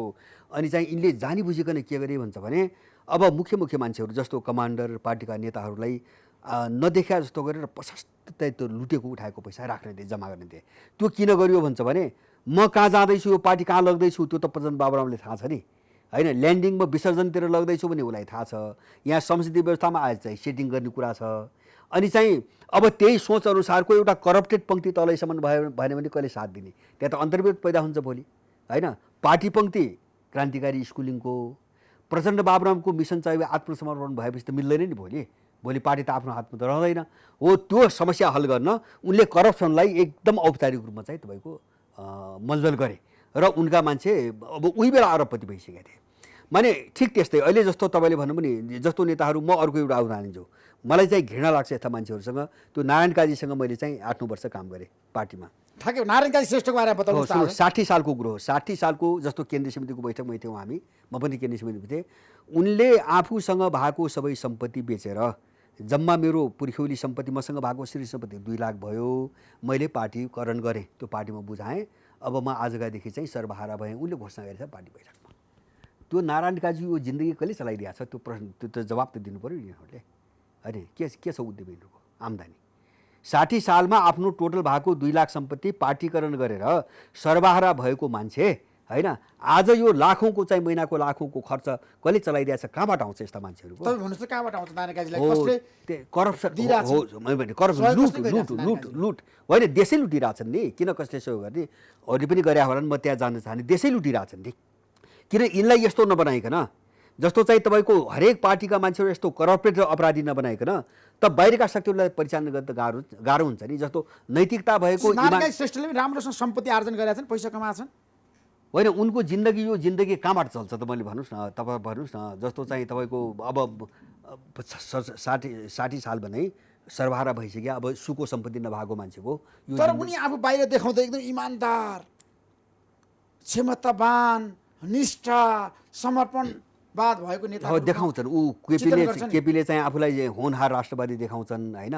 Speaker 2: अनि चाहिँ यिनले जानी बुझिकन के गरे भन्छ भने अब मुख्य मान्छेहरू जस्तो कमान्डर, पार्टीका नेताहरूलाई नदेखा जस्तो गरेर प्रशस्त त्यो लुटेको उठाएको पैसा राख्ने थिए, जम्मा गर्ने थिए। त्यो किन गरियो भन्छ भने म कहाँ जाँदैछु, यो पार्टी कहाँ लग्दैछु त्यो त प्रचण्ड बाबुरामले थाहा छ नि, होइन। ल्यान्डिङमा विसर्जनतिर लग्दैछु भने उसलाई थाहा छ। यहाँ संसदीय व्यवस्थामा आज चाहिँ सेटिङ गर्ने कुरा छ। अनि चाहिँ अब त्यही सोच अनुसारको एउटा करप्टेड पङ्क्ति तलैसम्म भएन भने कहिले साथ दिने, त्यहाँ त अन्तर्विरोध पैदा हुन्छ भोलि, होइन। पार्टी पङ्क्ति क्रान्तिकारी स्कुलिङको, प्रचण्ड बाबुरामको मिसन चाहिँ आत्मसमर्पण भएपछि त मिल्दैन नि भोलि पार्टी त आफ्नो हातमा त रहँदैन हो। त्यो समस्या हल गर्न उनले करप्सनलाई एकदम औपचारिक रूपमा चाहिँ तपाईँको मलजल गरे र उनका मान्छे अब उही बेला अरबपति भइसकेका थिए। माने ठिक त्यस्तै अहिले जस्तो तपाईँले भन्नु पनि जस्तो नेताहरू, म अर्को एउटा उदाहरण दिन्छु। मलाई चाहिँ घृणा लाग्छ यस्ता मान्छेहरूसँग। त्यो नारायण काजीसँग मैले चाहिँ 8-9 वर्ष काम गरेँ पार्टीमा।
Speaker 1: ठ्याक्कै नारायण काजी श्रेष्ठको बारेमा बताउनुहोस् त।
Speaker 2: 60 सालको कुरो हो। 60 सालको जस्तो केन्द्रीय समितिको बैठकमा थियौँ हामी, म पनि केन्द्रीय समितिमा थिएँ। उनले आफूसँग भएको सबै सम्पत्ति बेचेर, जम्मा मेरो पुर्ख्यौली सम्पत्ति, मसँग भएको श्री सम्पत्ति 2 लाख भयो, मैले पार्टीकरण गरेँ, त्यो पार्टीमा बुझाएँ। अब म आजकादेखि चाहिँ सर्वहारा भएँ, उनले घोषणा गरेछ पार्टी बैठकमा। त्यो नारायण काजी यो जिन्दगी कहिले चलाइदिएको छ त्यो प्रश्न, त्यो त जवाब त दिनु पऱ्यो यिनीहरूले, होइन। के छ उद्यम यिनीहरूको आम्दानी। 60 सालमा आफ्नो टोटल भएको 2 लाख सम्पत्ति पार्टीकरण गरेर सर्वहारा भएको मान्छे, होइन। आज यो लाखौँको चाहिँ महिनाको लाखौँको खर्च कहिले चलाइदिएको छ, कहाँबाट आउँछ यस्ता मान्छेहरूको?
Speaker 1: तपाईँ भन्नुहोस् त कहाँबाट आउँछ नारायण काजीलाई? कसले
Speaker 2: करप्सन
Speaker 1: दिइरहेछ?
Speaker 2: हो, मैले भने करप्सन, लुट होइन, देशै लुटिरहेछन् नि। किन कसले सहयोग गर्ने, अरूले पनि गरे होला, म त्यहाँ जान चाहने। देशै लुटिरहेछन् नि। किन यिनलाई यस्तो नबनाइकन, जस्तो चाहिँ तपाईँको हरेक पार्टीका मान्छेहरू यस्तो करप्टेड र अपराधी नबनाइकन त बाहिरका शक्तिहरूलाई परिचालन गर्न त गाह्रो हुन्छ नि। जस्तो नैतिकता भएको
Speaker 1: नारायण काजी श्रेष्ठले पनि राम्रोसँग सम्पत्ति आर्जन गरेका छन्, पैसा कमाएछन्,
Speaker 2: होइन। उनको जिन्दगी यो जिन्दगी कहाँबाट चल्छ त मैले भन्नुहोस् न, तपाईँ भन्नुहोस् न। जस्तो चाहिँ तपाईँको अब 60 साल भने सर्वहारा भइसक्यो, अब सुको सम्पत्ति नभएको मान्छेको यो।
Speaker 1: तर उनी आफू बाहिर देखाउँदा एकदम इमान्दार, क्षमतावान, निष्ठा, समर्पणवाद भएको नेता
Speaker 2: देखाउँछन्। ऊ केपीले चाहिँ आफूलाई होनहार राष्ट्रवादी देखाउँछन्, होइन।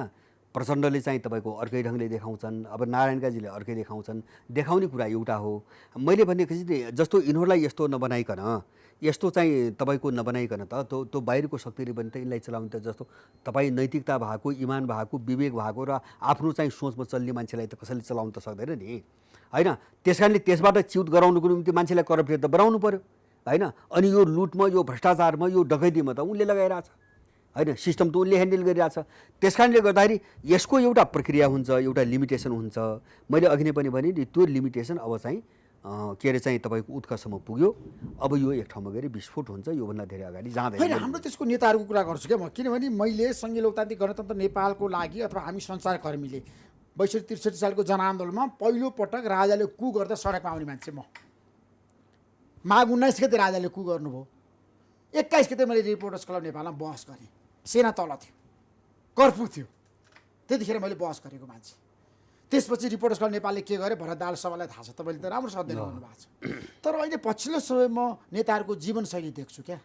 Speaker 2: प्रचण्डले चाहिँ तपाईँको अर्कै ढङ्गले देखाउँछन्, अब नारायण काजीले अर्कै देखाउँछन्। देखाउने कुरा एउटा हो। मैले भनेपछि जस्तो यिनीहरूलाई यस्तो नबनाइकन, यस्तो चाहिँ तपाईँको नबनाइकन त त्यो बाहिरको शक्तिले पनि त यिनलाई चलाउने त। जस्तो तपाईँ नैतिकता भएको, इमान भएको, विवेक भएको र आफ्नो चाहिँ सोचमा चल्ने मान्छेलाई त कसैले चलाउनु त सक्दैन नि, होइन। त्यस कारणले त्यसबाट च्युत गराउनुको निम्ति मान्छेलाई करप्टेड त बनाउनु पऱ्यो, होइन। अनि यो लुटमा, यो भ्रष्टाचारमा, यो डकैतीमा त उनले लगाइरहेछ, होइन। सिस्टम त उनले ह्यान्डल गरिरहेछ। त्यस कारणले गर्दाखेरि यसको एउटा प्रक्रिया हुन्छ, एउटा लिमिटेसन हुन्छ। मैले अघि नै पनि भने नि, त्यो लिमिटेसन अब चाहिँ के अरे चाहिँ तपाईँको उत्कर्षमा पुग्यो। अब यो एक ठाउँमा गएर विस्फोट हुन्छ, योभन्दा धेरै अगाडि जाँदैन।
Speaker 1: होइन, हाम्रो त्यसको नेताहरूको कुरा गर्छु क्या म। किनभने मैले सङ्घीय लोकतान्त्रिक गणतन्त्र नेपालको लागि अथवा हामी सञ्चारकर्मीले 62-63 सालको जनआन्दोलनमा पहिलो पटक राजाले कु गर्दा सडकमा आउने मान्छे म। माघ 19 गते राजाले कु गर्नुभयो, 21 गते मैले रिपोर्टर्स क्लब नेपालमा बहस गरेँ। सेना तल थियो, कर्फ्यू थियो, त्यतिखेर मैले बहस गरेको मान्छे। त्यसपछि रिपोर्टर्स क्लब नेपालले के गरे भरत दाहाल सभालाई थाहा छ, तपाईँले त राम्रोसँग अध्ययन गर्नुभएको छ। तर अहिले पछिल्लो समय म नेताहरूको जीवनशैली देख्छु क्या,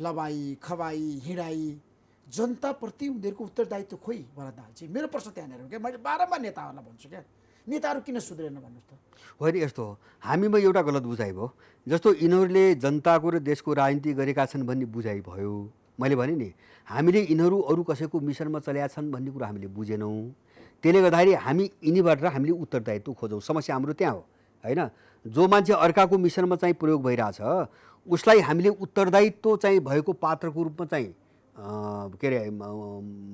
Speaker 1: लबाई खबाई हिँडाई, जनताप्रति उनीहरूको उत्तरदायित्व खोइ भरत दाहालजी। मेरो प्रश्न त्यहाँनिर हो क्या। मैले बारम्बार नेताहरूलाई भन्छु क्या, नेताहरू किन सुध्रेन भन्नुहोस् त।
Speaker 2: होइन, यस्तो हो, हामीमा एउटा गलत बुझाइ भयो। जस्तो यिनीहरूले जनताको र देशको राजनीति गरेका छन् भन्ने बुझाइ भयो। मैले भने नि, हामीले यिनीहरू अरू कसैको मिसनमा चलेका छन् भन्ने कुरा हामीले बुझेनौँ। त्यसले गर्दाखेरि हामी यिनीबाट हामीले उत्तरदायित्व खोजौँ। समस्या हाम्रो त्यहाँ हो, होइन। जो मान्छे अर्काको मिसनमा चाहिँ प्रयोग भइरहेछ उसलाई हामीले उत्तरदायित्व चाहिँ भएको पात्रको रूपमा चाहिँ के अरे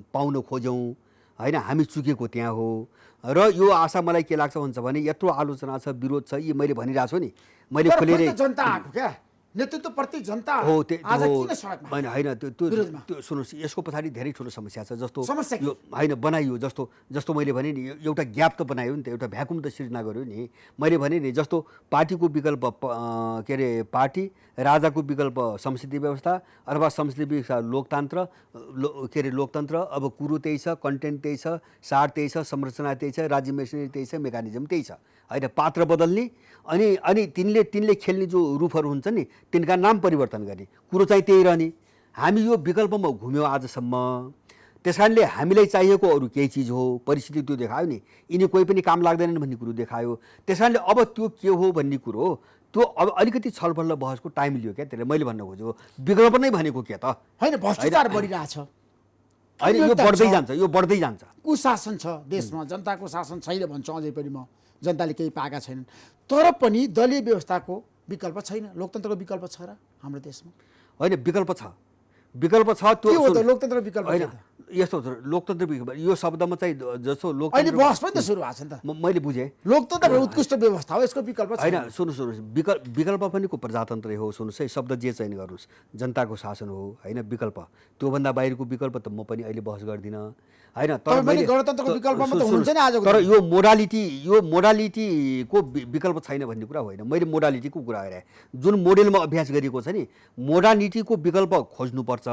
Speaker 2: पाउन खोजौँ, होइन। हामी चुकेको त्यहाँ हो। र यो आशा मलाई के लाग्छ भन्छ भने यत्रो आलोचना छ, विरोध छ, यी मैले भनिरहेको छु नि, मैले खोलेर
Speaker 1: जनता आएको क्या नेतृत्वप्रति जनता
Speaker 2: हो
Speaker 1: आज किन सडकमा
Speaker 2: होइन होइन त्यो
Speaker 1: विरोधमा?
Speaker 2: त्यो सुन्नुहोस्, यसको पछाडि धेरै ठुलो समस्या छ। जस्तो
Speaker 1: समस्या के?
Speaker 2: यो होइन बनाइयो, जस्तो मैले भने नि एउटा ग्याप त बनायो नि त, एउटा भ्याकुम त सिर्जना गर्यो नि। मैले भने नि जस्तो पार्टीको विकल्प के अरे पार्टी, राजाको विकल्प संसदीय व्यवस्था अथवा संसदीय व्यवस्था लोकतन्त्र, के अरे लोकतन्त्र। अब कुरो त्यही छ, कन्टेन्ट त्यही छ, सार त्यही छ, संरचना त्यही छ, राज्य मेसिनरी त्यही छ, मेकानिजम त्यही छ होइन। पात्र बदल्ने अनि तिनले खेल्ने जो रुफहरू हुन्छ नि तिनका नाम परिवर्तन गर्ने, कुरो चाहिँ त्यही रहने। हामी यो विकल्पमा घुम्यौँ आजसम्म। त्यस कारणले हामीलाई चाहिएको अरू केही चिज हो, परिस्थिति त्यो देखायो नि। यिनी कोही पनि काम लाग्दैनन् भन्ने कुरो देखायो। त्यस कारणले अब त्यो के हो भन्ने कुरो हो, त्यो अब अलिकति छलफल र बहसको टाइम लियो क्या। त्यसले मैले भन्न खोजेको विकल्प नै भनेको के त
Speaker 1: होइन। भ्रष्टाचार बढिरहेछ,
Speaker 2: होइन, यो बढ्दै जान्छ, यो बढ्दै जान्छ।
Speaker 1: कुशासन छ देशमा, जनताको शासन छैन भन्छ अझै पनि म। जनताले केही पाएका छैनन्, तर पनि दलीय व्यवस्थाको विकल्प छैन। लोकतन्त्रको विकल्प छ र हाम्रो देशमा?
Speaker 2: होइन, विकल्प छ, विकल्प छ। त्यो
Speaker 1: के हो त लोकतन्त्र विकल्प?
Speaker 2: होइन, यस्तो छ लोकतन्त्र विकल्प, यो शब्दमा चाहिँ जस्तो
Speaker 1: अहिले
Speaker 2: लोकतन्त्र
Speaker 1: बहस पनि त सुरु भएको छ नि त।
Speaker 2: मैले बुझेँ।
Speaker 1: लोकतन्त्र उत्कृष्ट व्यवस्था हो, यसको विकल्प छैन।
Speaker 2: होइन, सुन्नुहोस्, विकल्प पनि को प्रजातन्त्रै हो। सुन्नुहोस् है, शब्द जे चयन गर्नुहोस्, जनताको शासन हो होइन विकल्प। त्योभन्दा बाहिरको विकल्प त म पनि अहिले बहस गर्दिनँ होइन। तर
Speaker 1: गणतन्त्रको विकल्पमा त हुनुहुन्छ नि आजको
Speaker 2: तर यो मोडालिटीको विकल्प छैन भन्ने कुरा होइन। मैले मोडालिटीको कुरा गरेँ, जुन मोडेलमा अभ्यास गरिएको छ नि, मोडालिटीको विकल्प खोज्नुपर्छ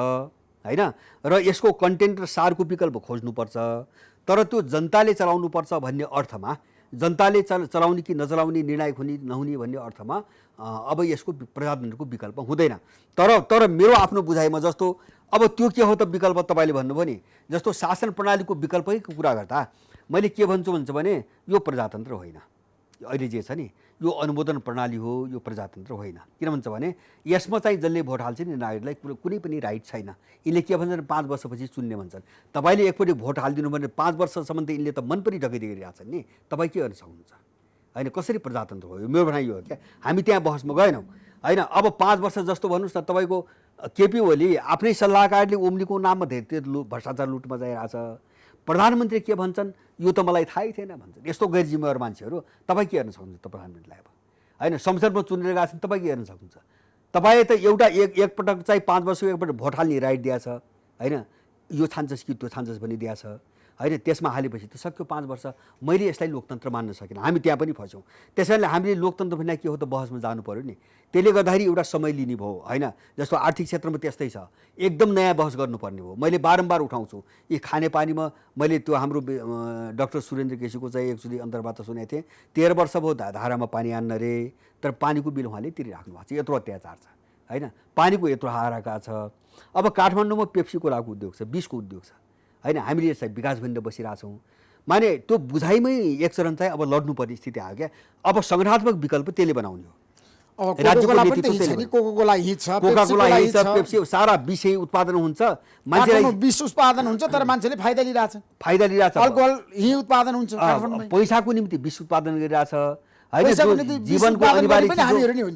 Speaker 2: होइन, र यसको कन्टेन्ट र सारको विकल्प खोज्नुपर्छ। तर त्यो जनताले चलाउनुपर्छ भन्ने अर्थमा, जनताले चलाउने कि नचलाउने, निर्णायक हुने नहुने भन्ने अर्थमा अब यसको प्रजातन्त्रको विकल्प हुँदैन। तर मेरो आफ्नो बुझाइमा जस्तो अब त्यो के हो त विकल्प तपाईँले भन्नुभयो नि, जस्तो शासन प्रणालीको विकल्पैको कुरा गर्दा मैले के भन्छ भने यो प्रजातन्त्र होइन। अहिले जे छ नि यो अनुमोदन प्रणाली हो, यो प्रजातन्त्र होइन। किन भन्छ भने यसमा चाहिँ जसले भोट हाल्छ नि नागरिकलाई कुनै पनि राइट छैन। यिनले के भन्छन् 5 वर्षपछि चुन्ने भन्छन्। तपाईँले एकपल्टि भोट हालिदिनु भने 5 वर्षसम्म त यिनले त मन पनि ढकिदिइरहेछन् नि। तपाईँ के गर्न सक्नुहुन्छ होइन? कसरी प्रजातन्त्र हो? यो मेरो भनाइ हो क्या। हामी त्यहाँ बहसमा गएनौँ होइन। अब 5 वर्ष जस्तो भन्नुहोस् न, तपाईँको केपी ओली आफ्नै सल्लाहकारले ओम्लीको नाममा धेरै भ्रष्टाचार लुटमा जाइरहेछ। प्रधानमन्त्री के भन्छन् यो त मलाई थाहै थिएन भन्छन्। यस्तो गैर जिम्मेवार मान्छेहरू तपाईँ के गर्न सक्नुहुन्छ त प्रधानमन्त्रीलाई? अब होइन, संसदमा चुनेर गएको छ तपाईँ के गर्न सक्नुहुन्छ? तपाईँ त एउटा एकपटक चाहिँ 5 वर्षको एकपटक भोट हाल्ने राइट दिएछ होइन। यो छान्छस् कि त्यो छान्छस् भनी दिएछ होइन। त्यसमा हालेपछि त सक्यो 5 वर्ष। मैले यसलाई लोकतन्त्र मान्न सकिनँ, हामी त्यहाँ पनि फस्यौँ। त्यस कारणले हामीले लोकतन्त्र भन्ने के हो त बहसमा जानु पऱ्यो नि। त्यसले गर्दाखेरि एउटा समय लिने भयो होइन। जस्तो आर्थिक क्षेत्रमा त्यस्तै छ, एकदम नयाँ बहस गर्नुपर्ने हो। मैले बारम्बार उठाउँछु यी खानेपानीमा। मैले त्यो हाम्रो डाक्टर सुरेन्द्र केसीको चाहिँ एकचोटि अन्तर्वार्ता सुनेको थिएँ। 13 वर्ष भयो धारामा पानी आन्न रे, तर पानीको बिल उहाँले तिरिराख्नु भएको छ। यत्रो अत्याचार छ होइन, पानीको यत्रो हाहाकार छ। अब काठमाडौँमा पेप्सी कोलाको उद्योग छ, बिसको उद्योग छ होइन। हामीले यसलाई विकास भनेर बसिरहेछौँ। माने त्यो बुझाइमै एक चरण चाहिँ अब लड्नुपर्ने स्थिति आयो क्या। अब सङ्गठनात्मक विकल्प त्यसले बनाउने हो।
Speaker 1: कोकाकोला हिट छ,
Speaker 2: पेप्सी सारा विष उत्पादन हुन्छ, मान्छेलाई
Speaker 1: विष उत्पादन हुन्छ, तर मान्छेले फाइदा लिइरहेछ। अल्कोहल हि उत्पादन हुन्छ,
Speaker 2: पैसाको निम्ति विष उत्पादन गरिरहेछ होइन। जीवनको अनिवार्य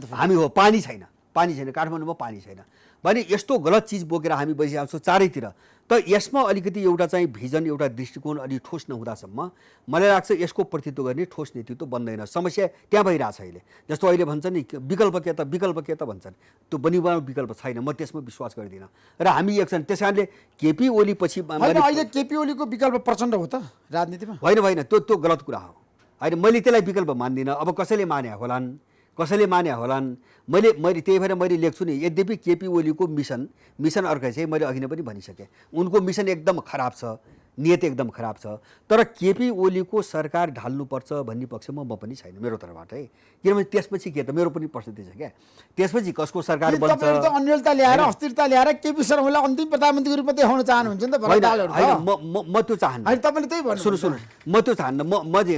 Speaker 2: हामी हो। पानी छैन काठमाडौँमा, पानी छैन भने यस्तो गलत चिज बोकेर हामी बसिरहेको छौँ चारैतिर। त यसमा अलिकति एउटा चाहिँ भिजन, एउटा दृष्टिकोण अलि ठोस नहुँदासम्म मलाई लाग्छ यसको प्रतित्व गर्ने ठोस नेतृत्व बन्दैन। समस्या त्यहाँ भइरहेछ अहिले। जस्तो अहिले भन्छ नि विकल्प के त भन्छन्, त्यो बनिवानो विकल्प छैन। म त्यसमा विश्वास गर्दिनँ र हामी एकछिन। त्यस कारणले केपी ओली पछि
Speaker 1: अहिले केपी ओलीको विकल्प प्रचण्ड हो त राजनीतिमा?
Speaker 2: होइन, त्यो गलत कुरा हो होइन। मैले त्यसलाई विकल्प मान्दिनँ। अब कसैले माने होलान्। मैले त्यही भएर मैले लेख्छु नि। यद्यपि केपी ओलीको मिसन अर्कै छ, मैले अघि नै पनि भनिसकेँ। उनको मिसन एकदम खराब छ, नियत एकदम खराब छ। तर केपी ओलीको सरकार ढाल्नुपर्छ भन्ने पक्षमा म पनि छैन मेरो तर्फबाट है। किनभने त्यसपछि के त मेरो पनि प्रस्तुति छ क्या। त्यसपछि कसको सरकार बन्छ?
Speaker 1: अन्यलता ल्याएर अस्थिरता ल्याएर केपी शर्मालाई अन्तिम प्रधानमन्त्रीको रूपमा देखाउन चाहनुहुन्छ नि त?
Speaker 2: म त्यो चाहन्न।
Speaker 1: तपाईँले त्यही भन्नु।
Speaker 2: सुन्नु, म त्यो चाहन्न।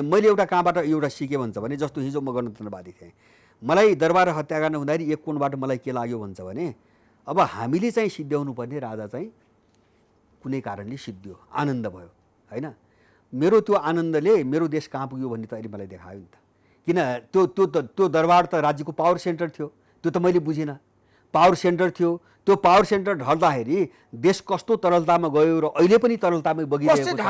Speaker 2: मैले एउटा कहाँबाट एउटा सिकेँ भन्छ भने, जस्तो हिजो म गणतन्त्रवादी थिएँ। मलाई दरबार हत्याकाण्ड हुँदाखेरि एक कोणबाट मलाई के लाग्यो भन्छ भने, अब हामीले चाहिँ सिद्ध्याउनु पर्ने राजा चाहिँ कुनै कारणले सिद्धियो, आनन्द भयो होइन। मेरो त्यो आनन्दले मेरो देश कहाँ पुग्यो भन्ने त अहिले मलाई देखायो नि त। किन त्यो दरबार त राज्यको पावर सेन्टर थियो, त्यो त मैले बुझिनँ। पावर सेन्टर थियो, त्यो पावर सेन्टर ढल्दाखेरि देश कस्तो तरलतामा गयो र अहिले पनि तरलतामै बगिरहेको छ।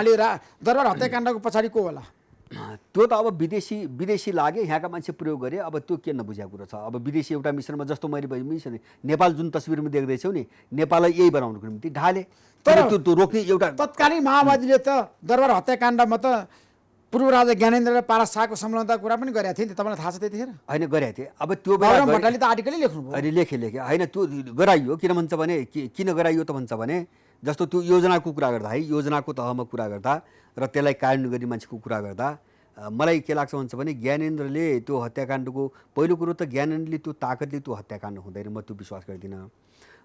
Speaker 1: दरबार हत्याकाण्डको पछाडि को होला?
Speaker 2: त्यो त अब विदेशी लागे, यहाँका मान्छे प्रयोग गरे, अब त्यो के नबुझेको कुरा छ। अब विदेशी एउटा मिसनमा जस्तो मैले मिसन नेपाल जुन तस्बिरमा देख्दैछौ नि, नेपाललाई यही बनाउनुको निम्ति ढाले, तर त्यो रोक्ने एउटा
Speaker 1: तत्कालीन माओवादीले त दरबार हत्याकाण्डमा त पूर्व राजा ज्ञानेन्द्र र पारस शाहको संलग्नताको कुरा पनि गरेका थिए नि, तपाईँलाई थाहा छ त्यतिखेर?
Speaker 2: होइन गरेका थिए। अब त्यो
Speaker 1: बाबुराम भट्टराईले त आर्टिकलै लेख्नुभयो।
Speaker 2: अहिले लेखे होइन, त्यो गराइयो। किन भन्छ भने किन गराइयो त भन्छ भने जस्तो त्यो योजनाको कुरा गर्दा है, योजनाको तहमा कुरा गर्दा र त्यसलाई कार्यान्वयन गर्ने मान्छेको कुरा गर्दा मलाई के लाग्छ भन्छ भने ज्ञानेन्द्रले त्यो हत्याकाण्डको पहिलो कुरो त ज्ञानेन्द्रले त्यो ताकतले त्यो हत्याकाण्ड हुँदैन, म त्यो विश्वास गर्दिनँ।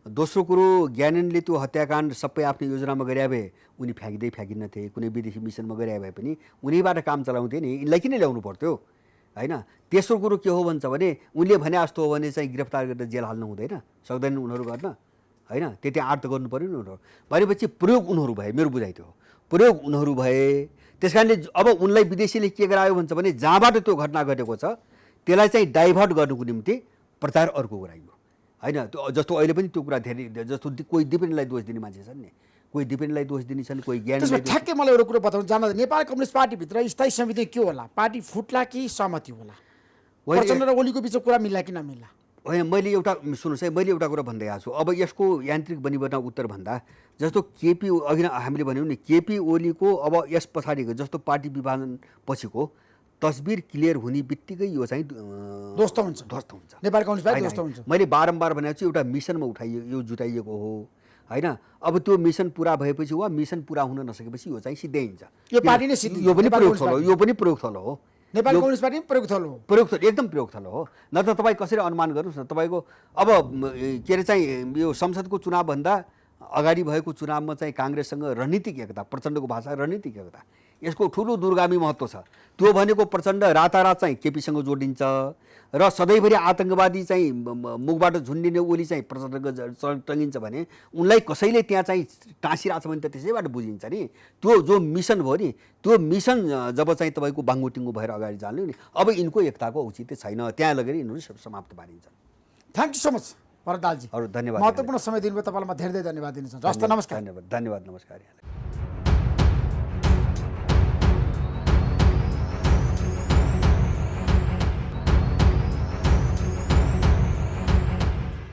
Speaker 2: दोस्रो कुरो ज्ञानेन्द्रले त्यो हत्याकाण्ड सबै आफ्नो योजनामा गरे भए उनी फ्याँकिन्न थिए, कुनै विदेशी मिसनमा गरे भए पनि उनीबाट काम चलाउँथे नि, यिनलाई किन ल्याउनु पर्थ्यो होइन। तेस्रो कुरो के हो भन्छ भने उनले भने जस्तो हो भने चाहिँ गिरफ्तार गरेर जेल हाल्नु हुँदैन, सक्दैन उनीहरू गर्न होइन, त्यति आँट त गर्नु पऱ्यो नि उनीहरू। भनेपछि प्रयोग उनीहरू भए, मेरो बुझाइ त्यो हो, प्रयोग उनीहरू भए। त्यस कारणले अब उनलाई विदेशीले के गरायो भन्छ भने जहाँबाट त्यो घटना घटेको छ त्यसलाई चाहिँ डाइभर्ट गर्नुको निम्ति प्रचार अर्को गराइयो होइन। त्यो जस्तो अहिले पनि त्यो कुरा धेरै, जस्तो कोही दिपेनलाई दोष दिने मान्छे छन् नि, कोही दिपेनलाई दोष दिने छन्, कोही ज्ञान।
Speaker 1: ठ्याक्कै मलाई एउटा कुरो बताउनु जान्दा नेपाल कम्युनिस्ट पार्टीभित्र स्थायी समिति के होला? पार्टी फुट्ला कि सहमति होला? प्रचण्ड र ओलीको बिचमा कुरा मिल्ला कि नमिल्ला?
Speaker 2: होइन, मैले एउटा सुन्नुहोस् है, मैले एउटा कुरा भन्दै आएको छु। अब यसको यान्त्रिक बनिबना उत्तर भन्दा जस्तो केपी अघि हामीले भन्यौँ नि, केपी ओलीको अब यस पछाडिको जस्तो पार्टी विभाजन पछिको तस्बिर क्लियर हुने बित्तिकै यो चाहिँ
Speaker 1: ध्वस्त हुन्छ। नेपाल कम्युनिस्ट पार्टी ध्वस्त हुन्छ। मैले
Speaker 2: बारम्बार भनेको छु एउटा मिसनमा यो जुटाइएको हो होइन। अब त्यो मिसन पुरा भएपछि वा मिसन पुरा हुन नसकेपछि यो चाहिँ सिद्ध्याइन्छ।
Speaker 1: यो पार्टी नै सिद्धिन्छ।
Speaker 2: यो पनि प्रयोगथलो, यो पनि प्रयोगथलो हो।
Speaker 1: नेपाल कम्युनिस्ट पार्टी प्रयोगथलो हो,
Speaker 2: प्रयोगथलो, एकदम प्रयोगथलो हो। न त तपाईँ कसरी अनुमान गर्नुहोस् न, तपाईँको अब के अरे चाहिँ यो संसदको चुनावभन्दा अगाडि भएको चुनावमा चाहिँ काङ्ग्रेससँग रणनीतिक एकता, प्रचण्डको भाषा रणनीतिक एकता, यसको ठुलो दूरगामी महत्त्व छ। त्यो भनेको प्रचण्ड रातारात चाहिँ केपीसँग जोडिन्छ र सधैँभरि आतङ्कवादी चाहिँ मुखबाट झुन्डिने ओली चाहिँ प्रचण्डसँग टङ्गिन्छ भने उनलाई कसैले त्यहाँ चाहिँ टाँसिरहेछ भने त त्यसैबाट बुझिन्छ नि। त्यो जो मिसन भयो नि, त्यो मिसन जब चाहिँ तपाईँको बाङ्गुटिङ्गो भएर अगाडि जान्यो नि, अब यिनको एकताको औचित्य छैन, त्यहाँ लगेर यिनीहरू समाप्त पारिन्छन्।
Speaker 1: Thank you so much Bharat दालजी,
Speaker 2: धन्यवाद।
Speaker 1: महत्त्वपूर्ण समय दिनुभयो, तपाईँलाई म धेरै धेरै धन्यवाद दिन चाहन्छु। हस् त, नमस्कार।
Speaker 2: धन्यवाद, नमस्कार।